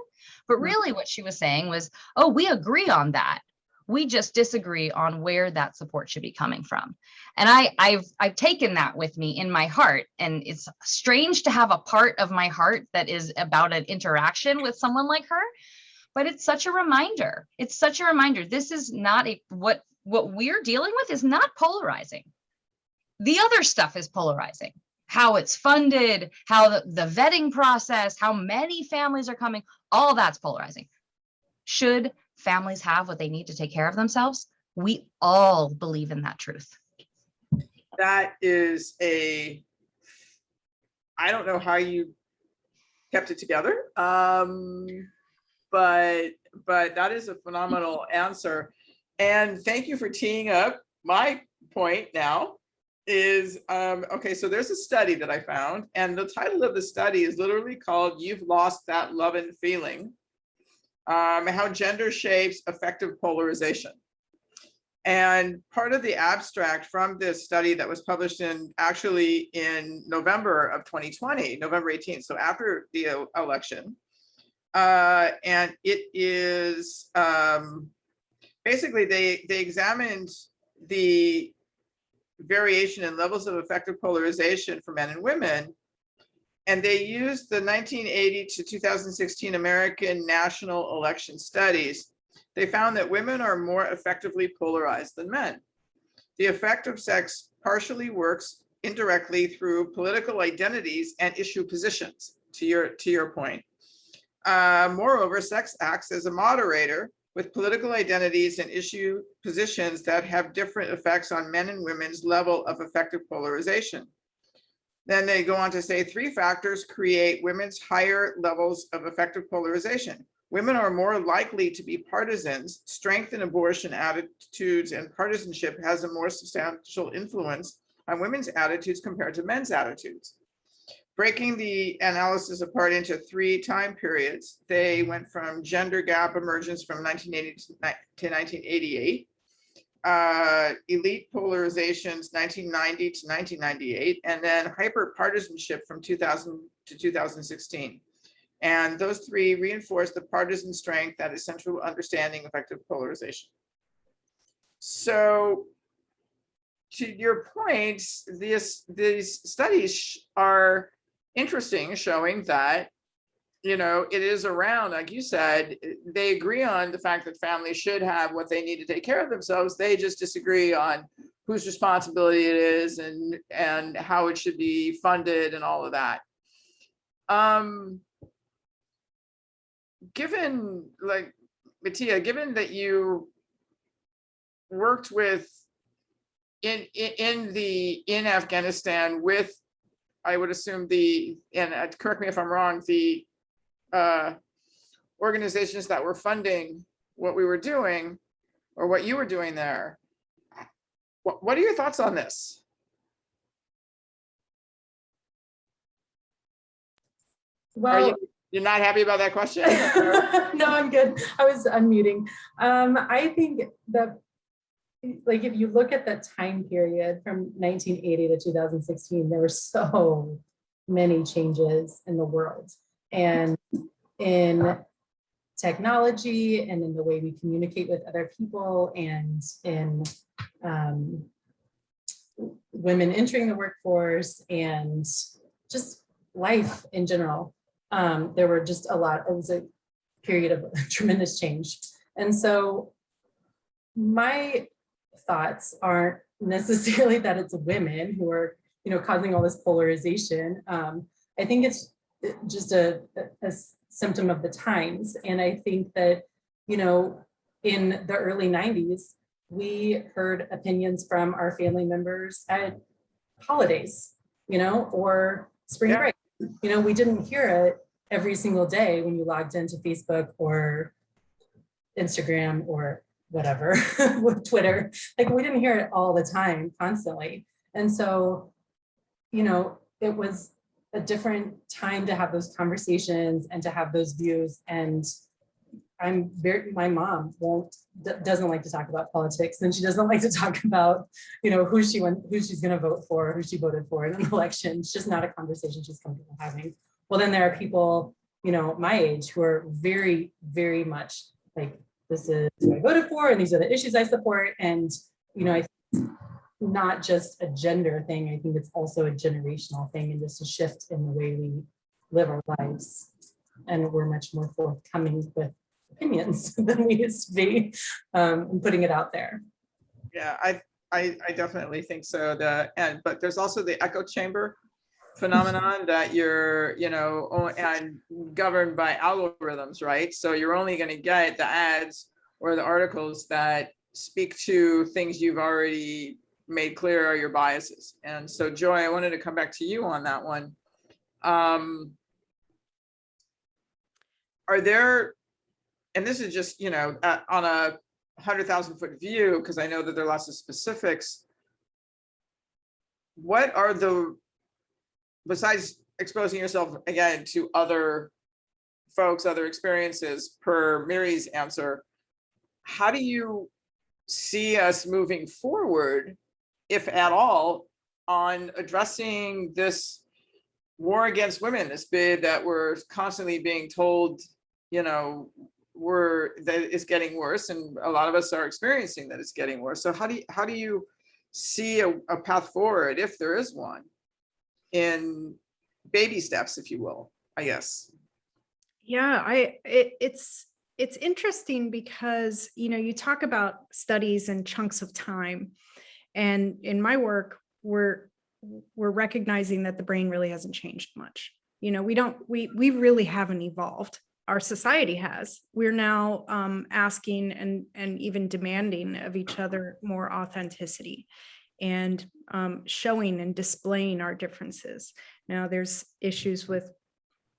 But really what she was saying was, oh, we agree on that. We just disagree on where that support should be coming from. And I've taken that with me in my heart. And it's strange to have a part of my heart that is about an interaction with someone like her, but it's such a reminder. It's such a reminder. This is not what we're dealing with is not polarizing. The other stuff is polarizing. How it's funded, how the vetting process, how many families are coming, all that's polarizing. Should families have what they need to take care of themselves? We all believe in that truth. That is I don't know how you kept it together, but that is a phenomenal answer. And thank you for teeing up my point now. is, okay, so there's a study that I found, and the title of the study is literally called "You've Lost That Lovin' Feeling," how gender shapes affective polarization. And part of the abstract from this study that was published actually in November of 2020, November 18th, so after the election, and it is basically they examined the variation in levels of affective polarization for men and women, and they used the 1980 to 2016 American national election studies. They found that women are more effectively polarized than men. The effect of sex partially works indirectly through political identities and issue positions, to your point. Moreover, sex acts as a moderator with political identities and issue positions that have different effects on men and women's level of affective polarization. Then they go on to say 3 factors create women's higher levels of affective polarization. Women are more likely to be partisans. Strength in abortion attitudes and partisanship has a more substantial influence on women's attitudes compared to men's attitudes. Breaking the analysis apart into 3 time periods, they went from gender gap emergence from 1980 to 1988, elite polarizations 1990 to 1998, and then hyperpartisanship from 2000 to 2016. And those 3 reinforce the partisan strength that is central to understanding effective polarization. So to your point, these studies are interesting, showing that, you know, it is around, like you said, they agree on the fact that families should have what they need to take care of themselves. They just disagree on whose responsibility it is and how it should be funded and all of that. Given, like, Matia, given that you worked with in Afghanistan with, I would assume and correct me if I'm wrong, the organizations that were funding what we were doing or what you were doing there, what are your thoughts on this? Well, you're not happy about that question? no, I'm good. I was unmuting. I think that, like, if you look at that time period from 1980 to 2016, there were so many changes in the world and in technology and in the way we communicate with other people and in women entering the workforce and just life in general. There were just it was a period of tremendous change. And so my thoughts aren't necessarily that it's women who are, you know, causing all this polarization. I think it's just a symptom of the times. And I think that, you know, in the early 90s, we heard opinions from our family members at holidays, you know, or spring break. You know, we didn't hear it every single day when you logged into Facebook or Instagram or whatever with Twitter. Like, we didn't hear it all the time, constantly. And so, you know, it was a different time to have those conversations and to have those views. And my mom doesn't like to talk about politics, and she doesn't like to talk about, you know, who she's going to vote for, who she voted for in an election. It's just not a conversation she's comfortable having. Well, then there are people, you know, my age who are very, very much like, this is who I voted for, and these are the issues I support. And, you know, I think it's not just a gender thing. I think it's also a generational thing, and just a shift in the way we live our lives. And we're much more forthcoming with opinions than we used to be, and putting it out there. Yeah, I definitely think so. But there's also the echo chamber phenomenon that you're, you know, and governed by algorithms, right? So you're only going to get the ads or the articles that speak to things you've already made clear are your biases. And so, Joy, I wanted to come back to you on that one. Are there, and this is just, you know, on a 100,000 foot view, because I know that there are lots of specifics, what are the, besides exposing yourself again to other folks, other experiences, per Miry's answer, how do you see us moving forward, if at all, on addressing this war against women, this bid that we're constantly being told, you know, that it's getting worse, and a lot of us are experiencing that it's getting worse. So how do you see a path forward, if there is one, in baby steps, if you will, I guess? Yeah, it's interesting because, you know, you talk about studies and chunks of time, and in my work, we're recognizing that the brain really hasn't changed much. You know, we really haven't evolved. Our society has. We're now asking and even demanding of each other more authenticity, and showing and displaying our differences. Now, there's issues with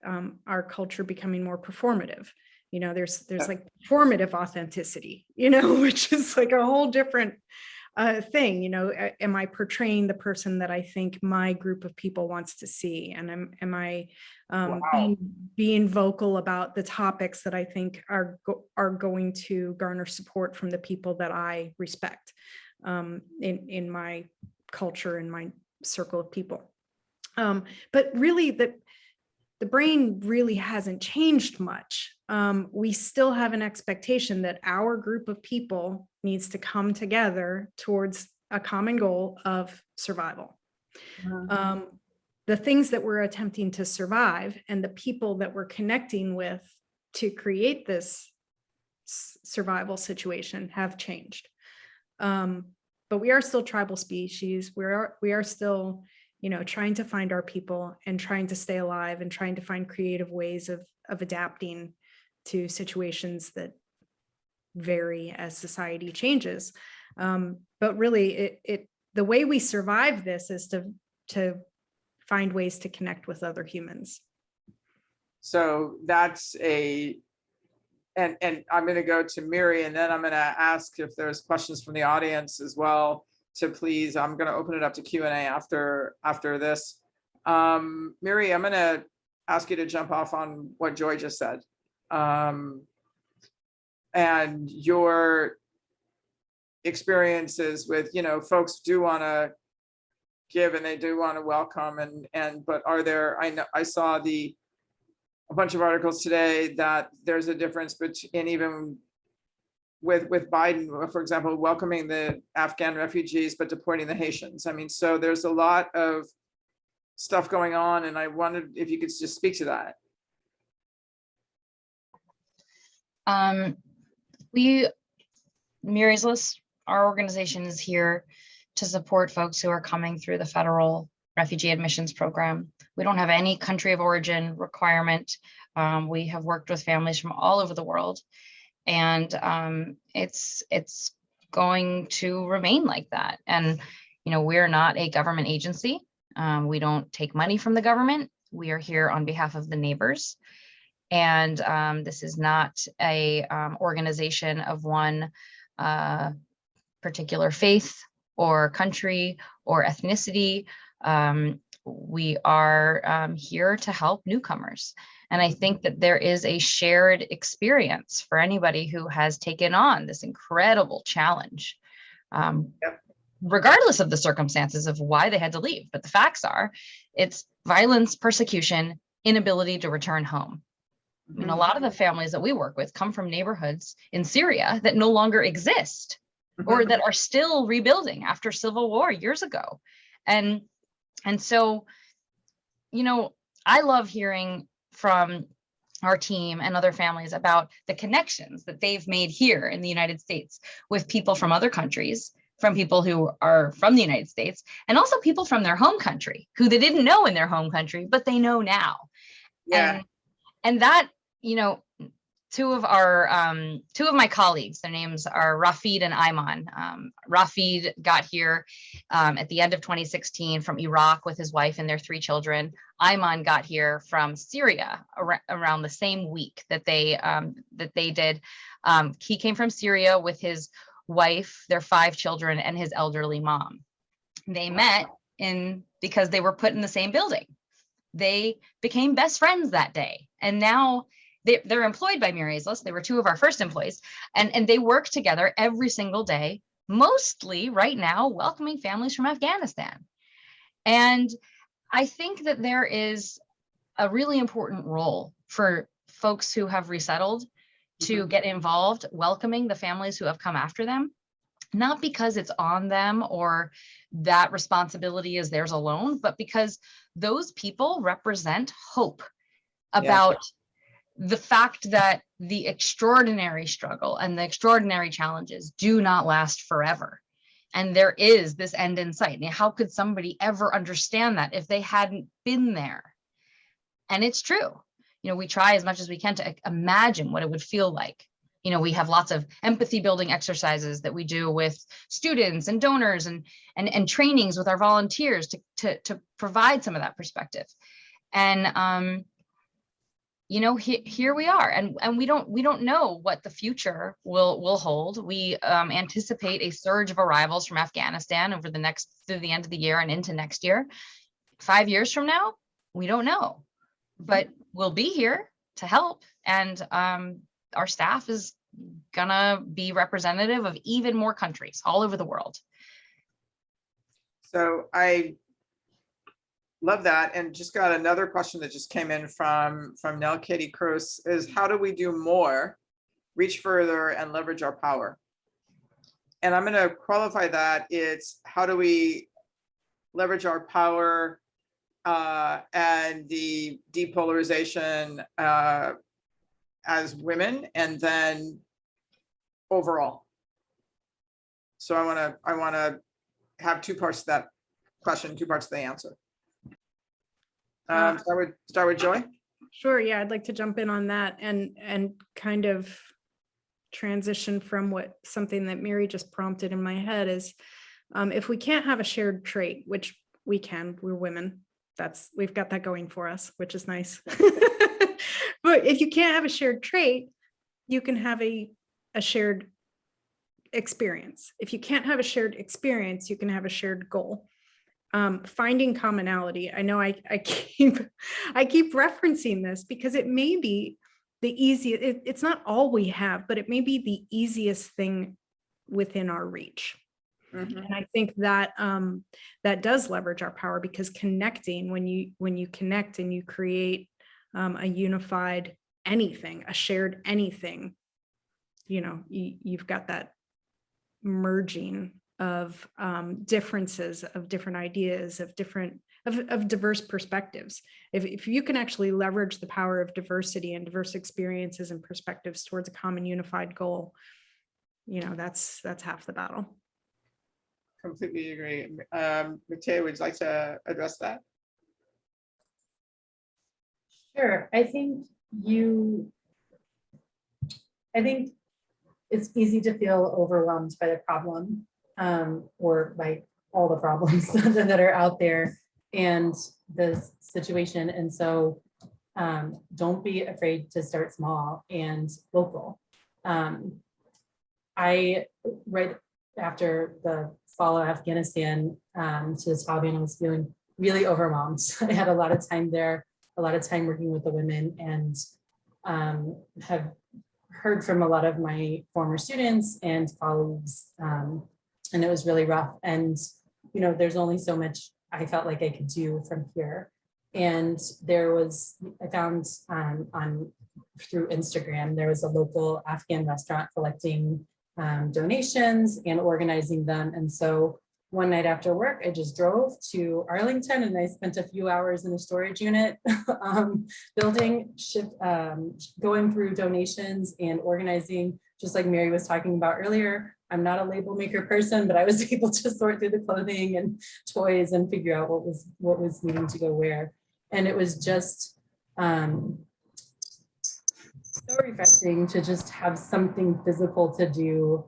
our culture becoming more performative. You know, there's like performative authenticity, you know, which is like a whole different thing. You know, am I portraying the person that I think my group of people wants to see? And am I being vocal about the topics that I think are going to garner support from the people that I respect in my culture, in my circle of people? But really, the brain really hasn't changed much. We still have an expectation that our group of people needs to come together towards a common goal of survival. The things that we're attempting to survive and the people that we're connecting with to create this survival situation have changed. But we are still tribal species. We are still, you know, trying to find our people and trying to stay alive and trying to find creative ways of adapting to situations that vary as society changes. But really, the way we survive this is to find ways to connect with other humans. So that's and I'm going to go to Miry, and then I'm going to ask if there's questions from the audience as well. To please, I'm going to open it up to Q&A after this. Miry, I'm going to ask you to jump off on what Joy just said, and your experiences with, you know, folks do want to give and they do want to welcome, but are there? I saw a bunch of articles today that there's a difference between, even with Biden, for example, welcoming the Afghan refugees, but deporting the Haitians. I mean, so there's a lot of stuff going on, and I wondered if you could just speak to that. Miry's List, our organization is here to support folks who are coming through the federal refugee admissions program. We don't have any country of origin requirement. We have worked with families from all over the world, and it's going to remain like that. And, you know, we're not a government agency. We don't take money from the government. We are here on behalf of the neighbors. And this is not a organization of one particular faith or country or ethnicity. We are here to help newcomers. And I think that there is a shared experience for anybody who has taken on this incredible challenge, regardless of the circumstances of why they had to leave. But the facts are, it's violence, persecution, inability to return home. I mean, a lot of the families that we work with come from neighborhoods in Syria that no longer exist, or that are still rebuilding after civil war years ago. And so, you know, I love hearing from our team and other families about the connections that they've made here in the United States with people from other countries, from people who are from the United States, and also people from their home country who they didn't know in their home country, but they know now. Yeah. And that, you know, two of my colleagues, their names are Rafid and Ayman. Rafid got here at the end of 2016 from Iraq with his wife and their 3 children. Ayman got here from Syria around the same week that they did. He came from Syria with his wife, their 5 children, and his elderly mom. They met because they were put in the same building. They became best friends that day. And now they're employed by Miry's List. They were two of our first employees, and they work together every single day, mostly right now, welcoming families from Afghanistan. And I think that there is a really important role for folks who have resettled to get involved, welcoming the families who have come after them, not because it's on them or that responsibility is theirs alone, but because those people represent hope about the fact that the extraordinary struggle and the extraordinary challenges do not last forever. And there is this end in sight. Now, how could somebody ever understand that if they hadn't been there? And it's true. You know, we try as much as we can to imagine what it would feel like. You know, we have lots of empathy building exercises that we do with students and donors and trainings with our volunteers to provide some of that perspective. And you know, here we are, and we don't know what the future will hold. We anticipate a surge of arrivals from Afghanistan through the end of the year and into next year. 5 years from now, we don't know, but we'll be here to help, and our staff is gonna be representative of even more countries all over the world. So I love that, and just got another question that just came in from Nell Katie Cruz is, how do we do more, reach further, and leverage our power? And I'm going to qualify that. It's how do we leverage our power and the depolarization as women, and then overall. So I want to have two parts to that question, two parts to the answer. Start with Joy. Sure. Yeah, I'd like to jump in on that and kind of transition from something that Miry just prompted in my head is, if we can't have a shared trait, which we can, we're women, we've got that going for us, which is nice. But if you can't have a shared trait, you can have a shared experience. If you can't have a shared experience, you can have a shared goal. Finding commonality. I know I keep referencing this because it may be the easiest, it's not all we have, but it may be the easiest thing within our reach. Mm-hmm. And I think that that does leverage our power, because connecting, when you connect and you create a unified anything, a shared anything, you know, you've got that merging of differences, of different ideas, of diverse perspectives. If you can actually leverage the power of diversity and diverse experiences and perspectives towards a common unified goal, you know, that's half the battle. Completely agree. Matia, would you like to address that? Sure. I think it's easy to feel overwhelmed by the problem, or by all the problems that are out there and the situation. And so don't be afraid to start small and local. I, right after the fall of Afghanistan to the Taliban, I was feeling really overwhelmed. I had a lot of time there, a lot of time working with the women, and have heard from a lot of my former students and colleagues, and it was really rough. And, you know, there's only so much I felt like I could do from here. And I found through Instagram, there was a local Afghan restaurant collecting donations and organizing them. And so one night after work, I just drove to Arlington and I spent a few hours in a storage unit going through donations and organizing, just like Miry was talking about earlier. I'm not a label maker person, but I was able to sort through the clothing and toys and figure out what was needing to go where. And it was just so refreshing to just have something physical to do,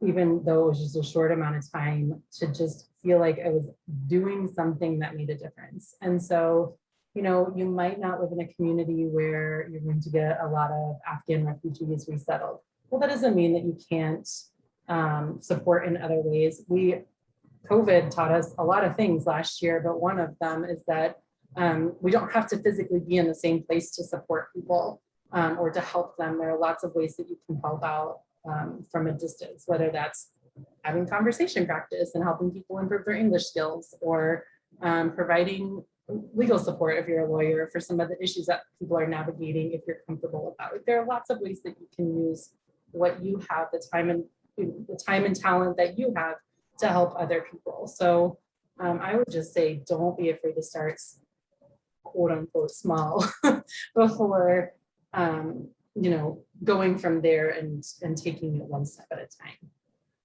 even though it was just a short amount of time, to just feel like I was doing something that made a difference. And so, you know, you might not live in a community where you're going to get a lot of Afghan refugees resettled. Well, that doesn't mean that you can't support in other ways. We COVID taught us a lot of things last year, but one of them is that we don't have to physically be in the same place to support people or to help them. There are lots of ways that you can help out from a distance, whether that's having conversation practice and helping people improve their English skills, or providing legal support if you're a lawyer for some of the issues that people are navigating if you're comfortable about it. There are lots of ways that you can use what you have, the time and talent that you have to help other people. So I would just say, don't be afraid to start quote unquote small before going from there and taking it one step at a time.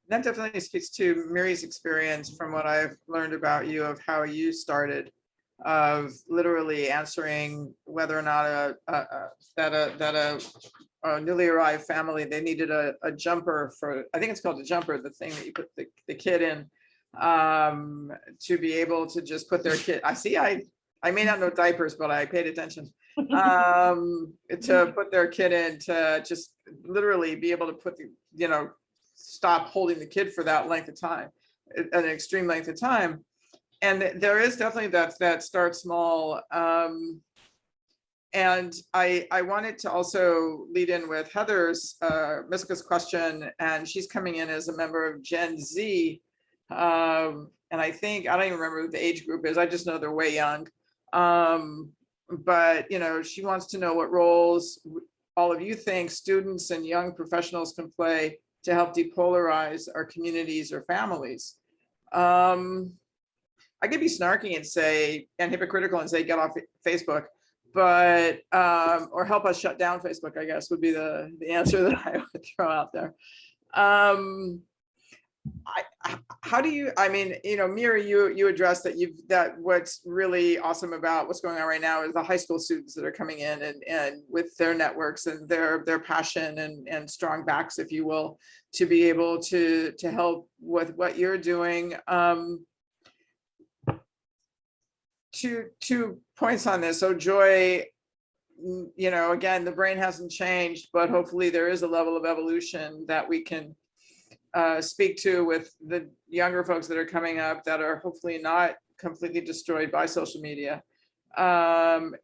That definitely speaks to Miry's experience from what I've learned about you, of how you started, of literally answering whether or not a newly arrived family, they needed a jumper for, I think it's called a jumper, the thing that you put the kid in, to be able to just put their kid, I may not know diapers, but I paid attention, to put their kid in, to just literally be able to put stop holding the kid for that length of time, an extreme length of time. And there is definitely that start small. And I wanted to also lead in with Heather's, Miska's question, and she's coming in as a member of Gen Z. And I don't even remember what the age group is. I just know they're way young. But, she wants to know what roles all of you think students and young professionals can play to help depolarize our communities or families. I could be snarky and say, and hypocritical and say, get off Facebook, but, or help us shut down Facebook, I guess would be the answer that I would throw out there. How do you, Miry, you addressed that what's really awesome about what's going on right now is the high school students that are coming in and with their networks and their passion and strong backs, if you will, to be able to help with what you're doing. Two points on this. So Joy, again, the brain hasn't changed, but hopefully there is a level of evolution that we can speak to with the younger folks that are coming up that are hopefully not completely destroyed by social media, and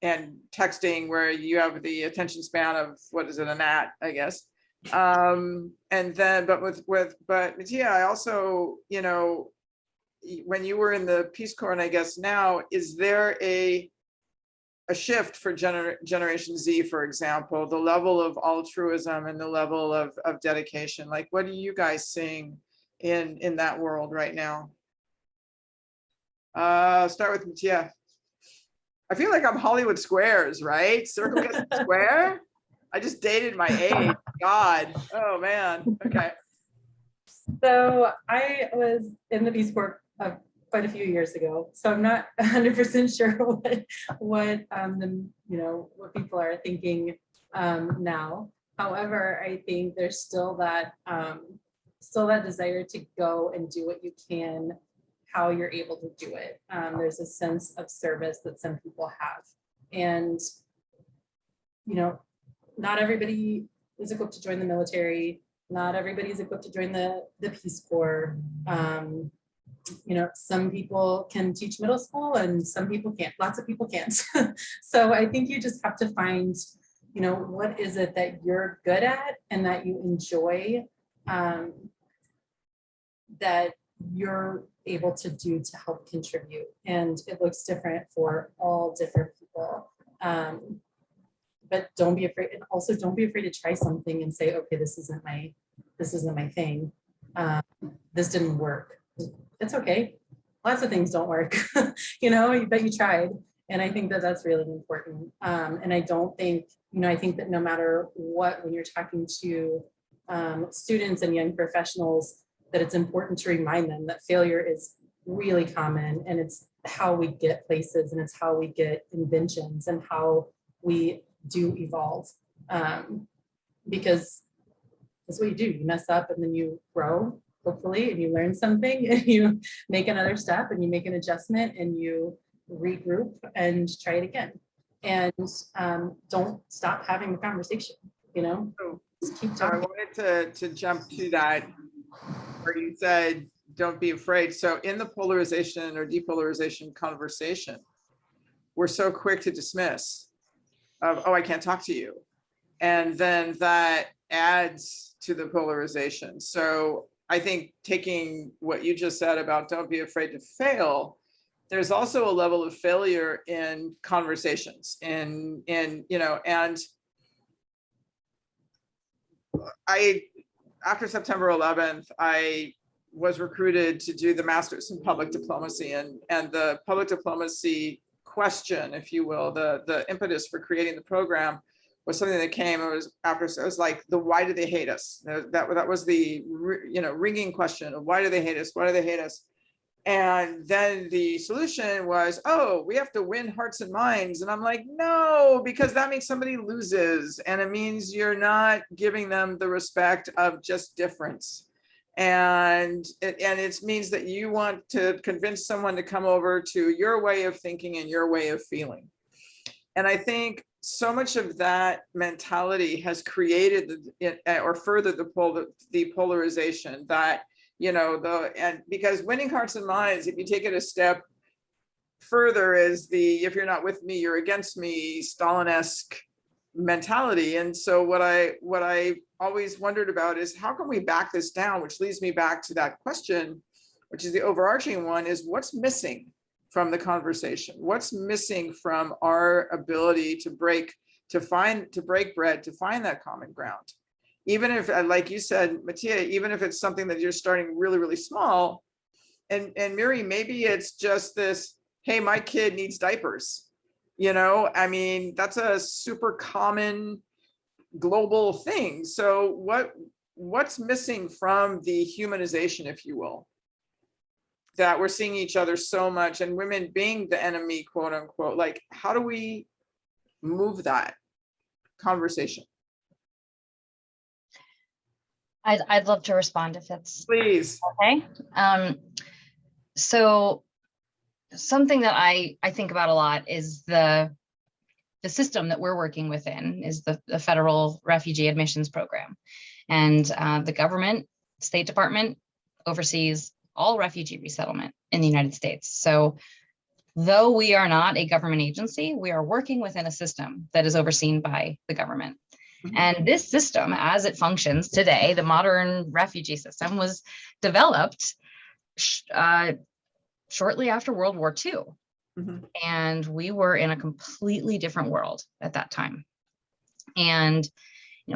texting, where you have the attention span of, what is it, a gnat, I guess. And then, but Matia, I also, when you were in the Peace Corps, and I guess now, is there a shift for Generation Z, for example, the level of altruism and the level of dedication? Like, what are you guys seeing in that world right now? Start with Matia. I feel like I'm Hollywood Squares, right? Circle gets the square. I just dated my age. God. Oh man. Okay. So I was in the Peace Corps quite a few years ago, so I'm not 100% sure what people are thinking now. However, I think there's still that desire to go and do what you can, how you're able to do it. There's a sense of service that some people have, and not everybody is equipped to join the military. Not everybody is equipped to join the Peace Corps. Some people can teach middle school and some people can't. Lots of people can't. So I think you just have to find, what is it that you're good at and that you enjoy, that you're able to do to help contribute. And it looks different for all different people. But don't be afraid, and also don't be afraid to try something and say, okay, this isn't my thing. This didn't work. It's okay. Lots of things don't work, but you tried. And I think that that's really important. And I don't think, I think that no matter what, when you're talking to students and young professionals, that it's important to remind them that failure is really common, and it's how we get places, and it's how we get inventions, and how we do evolve. Because that's what you do. You mess up and then you grow, hopefully, and you learn something, and you make another step, and you make an adjustment, and you regroup and try it again. And don't stop having the conversation, Just keep So I talking. wanted to jump to that where you said, don't be afraid. So in the polarization or depolarization conversation, we're so quick to dismiss of, oh, I can't talk to you. And then that adds to the polarization. So I think taking what you just said about don't be afraid to fail, there's also a level of failure in conversations and after September 11th, I was recruited to do the master's in public diplomacy, and the public diplomacy question, if you will, the impetus for creating the program was something that came. It was after, so it was like the why do they hate us? That was the ringing question of why do they hate us? Why do they hate us? And then the solution was, oh, we have to win hearts and minds. And I'm like, no, because that means somebody loses. And it means you're not giving them the respect of just difference. And it means that you want to convince someone to come over to your way of thinking and your way of feeling. And I think so much of that mentality has created or furthered the polarization that, and because winning hearts and minds, if you take it a step further, is if you're not with me, you're against me, Stalin-esque mentality. And so what I always wondered about is how can we back this down, which leads me back to that question, which is the overarching one, is what's missing from the conversation? What's missing from our ability to break bread, to find that common ground? Even if, like you said, Matia, even if it's something that you're starting really, really small, and Miry, maybe it's just this, hey, my kid needs diapers. I mean, that's a super common global thing. So what's missing from the humanization, if you will, that we're seeing each other so much and women being the enemy, quote unquote, like, how do we move that conversation? I'd love to respond if it's please. Okay. So something that I think about a lot is the system that we're working within is the Federal Refugee Admissions Program. And the government, State Department oversees all refugee resettlement in the United States. So though we are not a government agency, we are working within a system that is overseen by the government. And this system, as it functions today, the modern refugee system, was developed shortly after World War II. And we were in a completely different world at that time. And,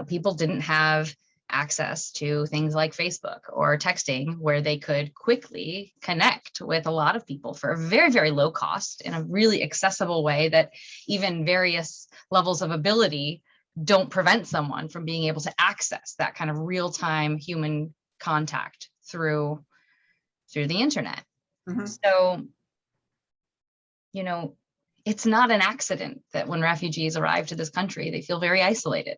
people didn't have access to things like Facebook or texting where they could quickly connect with a lot of people for a very, very low cost in a really accessible way that even various levels of ability don't prevent someone from being able to access that kind of real-time human contact through the internet. So, it's not an accident that when refugees arrive to this country, they feel very isolated.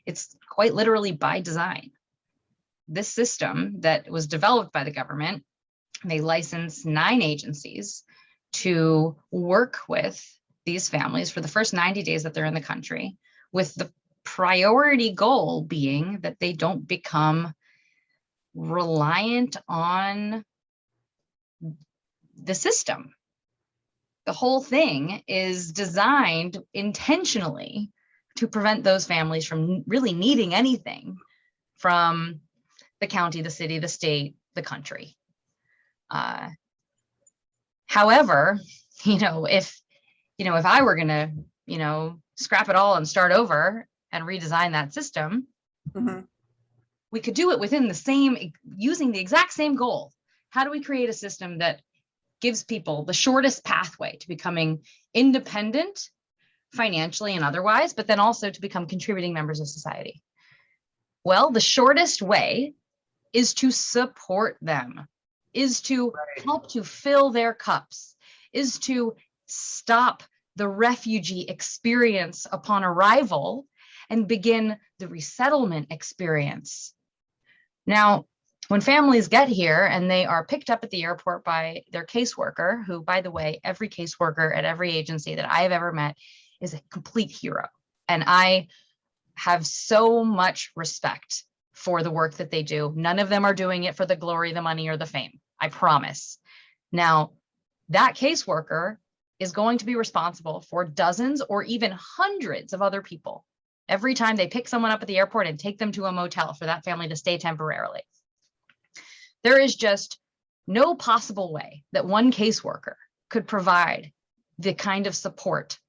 It's quite literally by design. This system that was developed by the government, they license 9 agencies to work with these families for the first 90 days that they're in the country, with the priority goal being that they don't become reliant on the system. The whole thing is designed intentionally to prevent those families from really needing anything from the county, the city, the state, the country. However, if I were gonna, scrap it all and start over and redesign that system, we could do it within using the exact same goal. How do we create a system that gives people the shortest pathway to becoming independent financially and otherwise, but then also to become contributing members of society? Well, the shortest way is to support them, is to help to fill their cups, is to stop the refugee experience upon arrival and begin the resettlement experience. Now, when families get here and they are picked up at the airport by their caseworker, who, by the way, every caseworker at every agency that I have ever met is a complete hero. And I have so much respect for the work that they do. None of them are doing it for the glory, the money, or the fame. I promise. Now, that caseworker is going to be responsible for dozens or even hundreds of other people every time they pick someone up at the airport and take them to a motel for that family to stay temporarily. There is just no possible way that one caseworker could provide the kind of support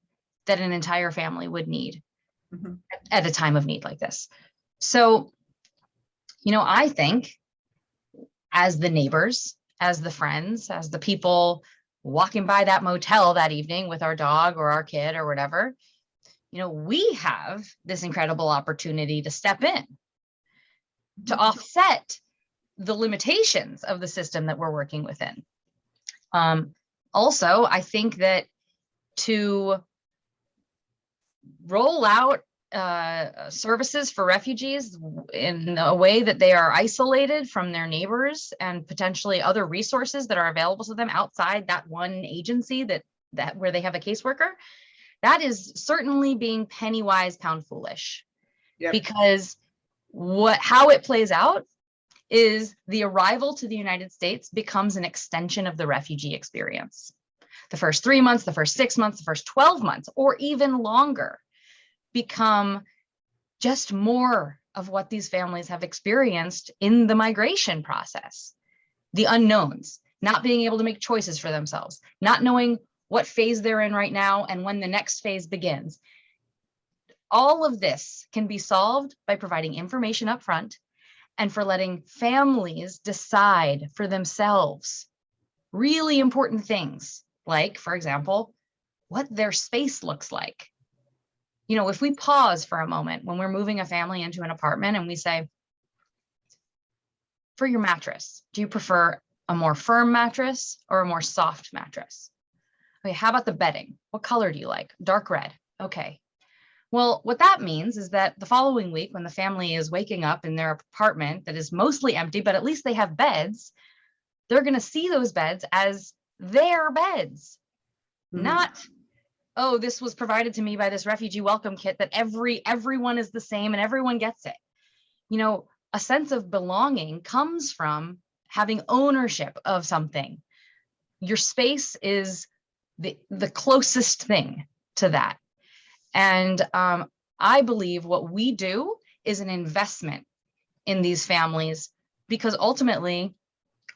that an entire family would need at a time of need like this. So, I think as the neighbors, as the friends, as the people walking by that motel that evening with our dog or our kid or whatever, we have this incredible opportunity to step in to offset the limitations of the system that we're working within. Also, I think that to roll out services for refugees in a way that they are isolated from their neighbors and potentially other resources that are available to them outside that one agency that where they have a caseworker, that is certainly being penny wise, pound foolish. Yep. Because how it plays out is the arrival to the United States becomes an extension of the refugee experience. The first 3 months, the first 6 months, the first 12 months, or even longer become just more of what these families have experienced in the migration process. The unknowns, not being able to make choices for themselves, not knowing what phase they're in right now and when the next phase begins. All of this can be solved by providing information up front and for letting families decide for themselves really important things, like, for example, what their space looks like. If we pause for a moment when we're moving a family into an apartment and we say, for your mattress, do you prefer a more firm mattress or a more soft mattress? Okay, how about the bedding? What color do you like? Dark red. Okay. Well, what that means is that the following week, when the family is waking up in their apartment that is mostly empty, but at least they have beds, they're going to see those beds as their beds, not, oh, this was provided to me by this refugee welcome kit that everyone is the same and everyone gets it. A sense of belonging comes from having ownership of something. Your space is the closest thing to that. And I believe what we do is an investment in these families, because ultimately,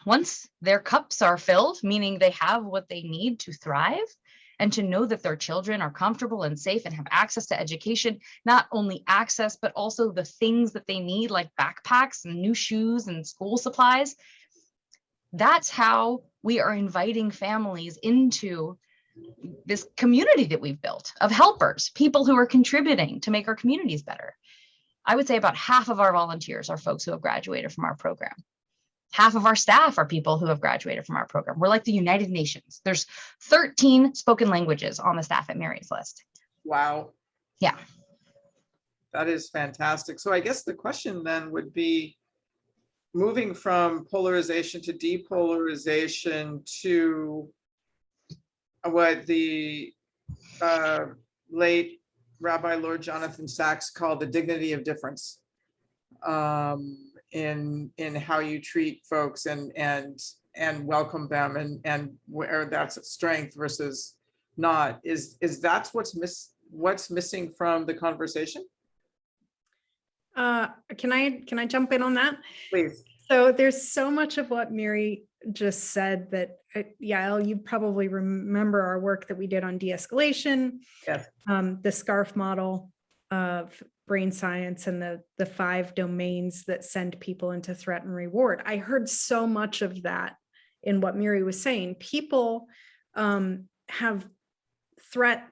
once their cups are filled, meaning they have what they need to thrive and to know that their children are comfortable and safe and have access to education, not only access, but also the things that they need, like backpacks and new shoes and school supplies. That's how we are inviting families into this community that we've built of helpers, people who are contributing to make our communities better. I would say about half of our volunteers are folks who have graduated from our program. Half of our staff are people who have graduated from our program. We're like the United Nations. There's 13 spoken languages on the staff at Miry's list. Wow. Yeah. That is fantastic. So I guess the question then would be, moving from polarization to depolarization to what the late Rabbi Lord Jonathan Sachs called the dignity of difference, in how you treat folks and welcome them, and where that's a strength versus not. Is that's what's missing from the conversation? Can I jump in on that? Please. So there's so much of what Miry just said that, Yael, you probably remember our work that we did on de-escalation, yes. The SCARF model of brain science and the 5 domains that send people into threat and reward. I heard so much of that in what Miry was saying. People have threat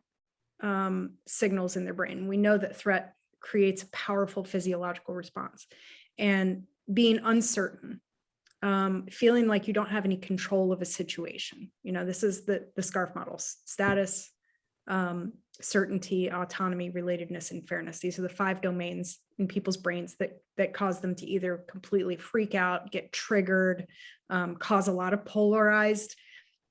signals in their brain. We know that threat creates a powerful physiological response, and being uncertain, feeling like you don't have any control of a situation. This is the SCARF models: status, certainty, autonomy, relatedness, and fairness. These are the 5 domains in people's brains that cause them to either completely freak out, get triggered, cause a lot of polarized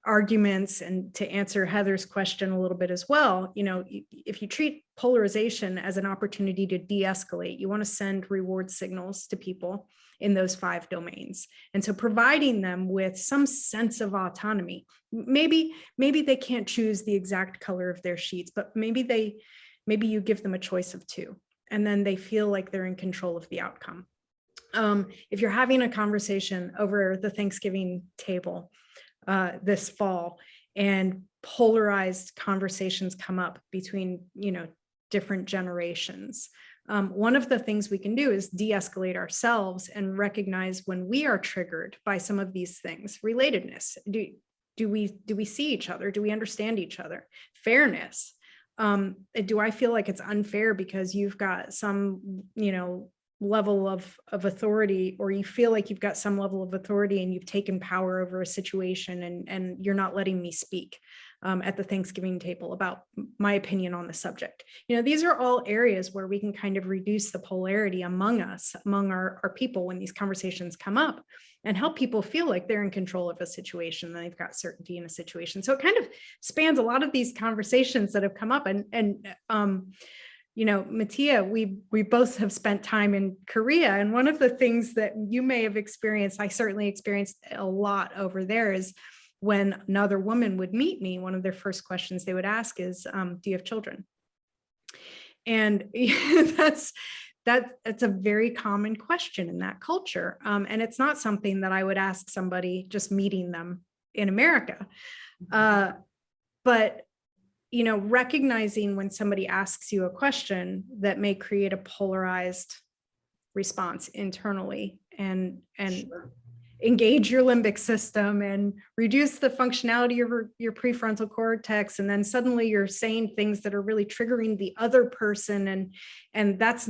arguments. And to answer Heather's question a little bit as well, if you treat polarization as an opportunity to de-escalate, you want to send reward signals to people. in those 5 domains. And so providing them with some sense of autonomy, maybe they can't choose the exact color of their sheets, but maybe you give them a choice of 2, and then they feel like they're in control of the outcome. If you're having a conversation over the Thanksgiving table this fall, and polarized conversations come up between, different generations, one of the things we can do is de-escalate ourselves and recognize when we are triggered by some of these things. Relatedness. Do we see each other? Do we understand each other? Fairness. Do I feel like it's unfair because you've got some, level of authority, or you feel like you've got some level of authority and you've taken power over a situation, and you're not letting me speak at the Thanksgiving table about my opinion on the subject. These are all areas where we can kind of reduce the polarity among us, among our people, when these conversations come up, and help people feel like they're in control of a situation, and they've got certainty in a situation. So it kind of spans a lot of these conversations that have come up. And Matia, we both have spent time in Korea, and one of the things that you may have experienced, I certainly experienced a lot over there, is when another woman would meet me, one of their first questions they would ask is, do you have children? And that's a very common question in that culture. And it's not something that I would ask somebody just meeting them in America. But recognizing when somebody asks you a question that may create a polarized response internally, and Sure. engage your limbic system and reduce the functionality of your prefrontal cortex, and then suddenly you're saying things that are really triggering the other person, and that's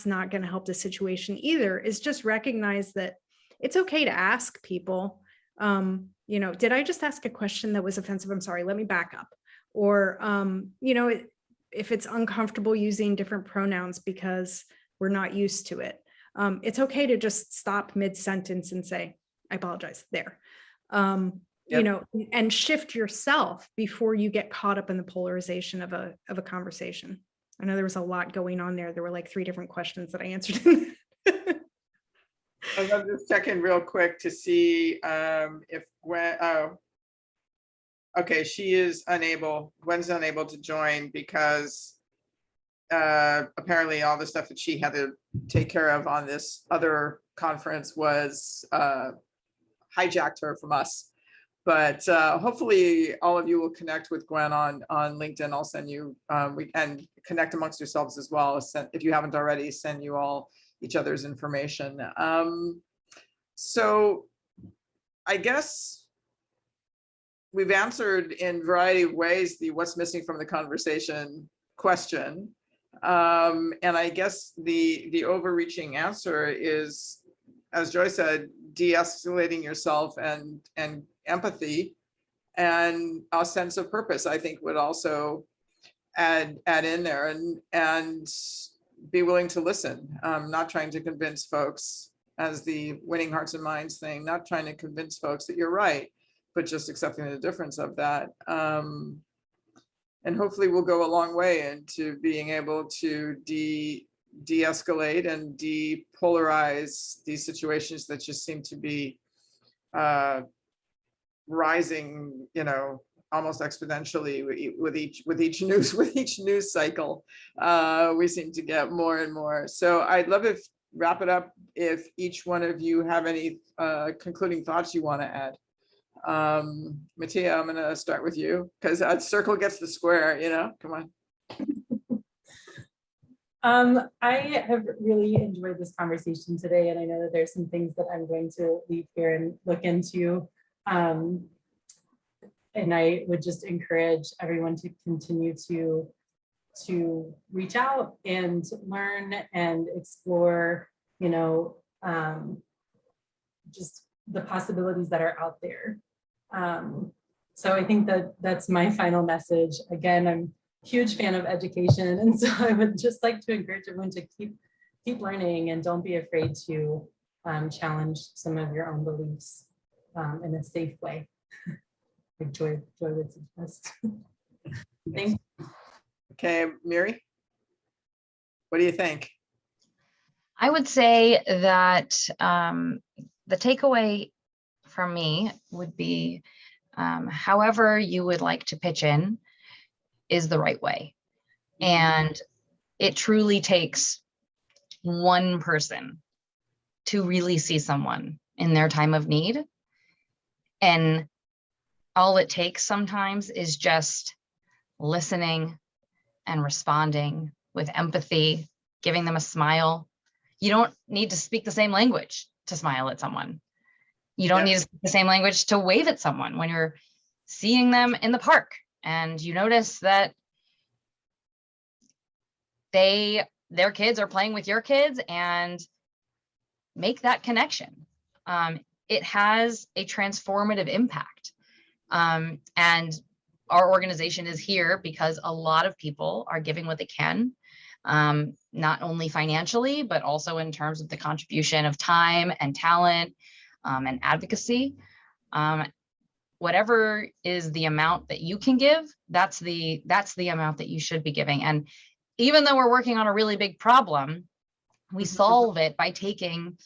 not going to help the situation either. Is just recognize that it's okay to ask people, did I just ask a question that was offensive? I'm sorry, let me back up. Or, if it's uncomfortable using different pronouns because we're not used to it, it's okay to just stop mid-sentence and say, I apologize there, and shift yourself before you get caught up in the polarization of a conversation. I know there was a lot going on there. There were like 3 different questions that I answered. I love this check-in real quick to see if Gwen, okay, Gwen's unable to join because apparently all the stuff that she had to take care of on this other conference was hijacked her from us. But hopefully all of you will connect with Gwen on LinkedIn. I'll send you, we can connect amongst yourselves as well. If you haven't already, send you all each other's information. So I guess we've answered in a variety of ways the what's missing from the conversation question. And I guess the overreaching answer is, as Joy said, de-escalating yourself and empathy and a sense of purpose, I think would also add in there, and be willing to listen, not trying to convince folks, as the winning hearts and minds thing, not trying to convince folks that you're right, but just accepting the difference of that. And hopefully we'll go a long way into being able to de-escalate and depolarize these situations that just seem to be rising, almost exponentially with each news cycle. We seem to get more and more. So I'd love to wrap it up if each one of you have any concluding thoughts you want to add. Matia, I'm going to start with you because a circle gets the square, come on. I have really enjoyed this conversation today, and I know that there's some things that I'm going to leave here and look into. And I would just encourage everyone to continue to reach out and learn and explore, just the possibilities that are out there. So I think that that's my final message. Again, I'm a huge fan of education, and so I would just like to encourage everyone to keep learning, and don't be afraid to challenge some of your own beliefs in a safe way. Like Joy would suggest. Thank you. Okay, Miry, what do you think? I would say that the takeaway from me would be, however you would like to pitch in is the right way. And it truly takes one person to really see someone in their time of need. And all it takes sometimes is just listening and responding with empathy, giving them a smile. You don't need to speak the same language to smile at someone. You don't need to speak the same language to wave at someone when you're seeing them in the park and you notice that their kids are playing with your kids, and make that connection. It has a transformative impact. And our organization is here because a lot of people are giving what they can, not only financially, but also in terms of the contribution of time and talent and advocacy. Whatever is the amount that you can give, that's the amount that you should be giving. And even though we're working on a really big problem, we solve it by taking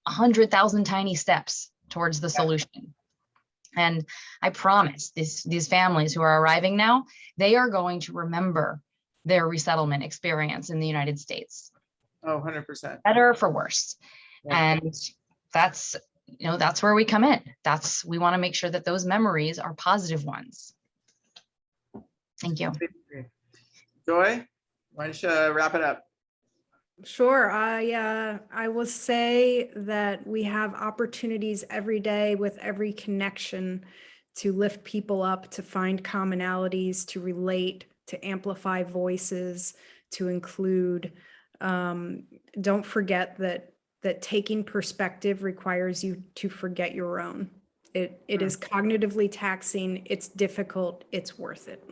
100,000 tiny steps towards the solution. And I promise these families who are arriving now, they are going to remember their resettlement experience in the United States. Oh, 100%. Better for worse. Yeah. And that's where we come in. We want to make sure that those memories are positive ones. Thank you. Joy, why don't you wrap it up? Sure. I will say that we have opportunities every day with every connection to lift people up, to find commonalities, to relate, to amplify voices, to include. Don't forget that taking perspective requires you to forget your own. It is cognitively taxing. It's difficult. It's worth it.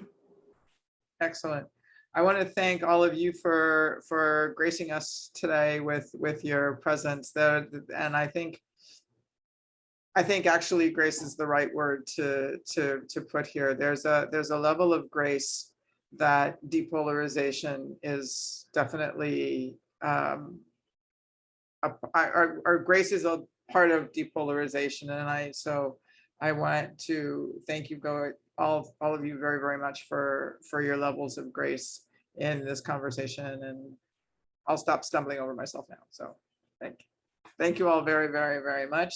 Excellent. I want to thank all of you for gracing us today with your presence. And I think actually grace is the right word to put here. There's a level of grace that depolarization is definitely. Our grace is a part of depolarization, and I want to thank you, all of you, very, very much for your levels of grace in this conversation. And I'll stop stumbling over myself now. So thank you all very, very, very much.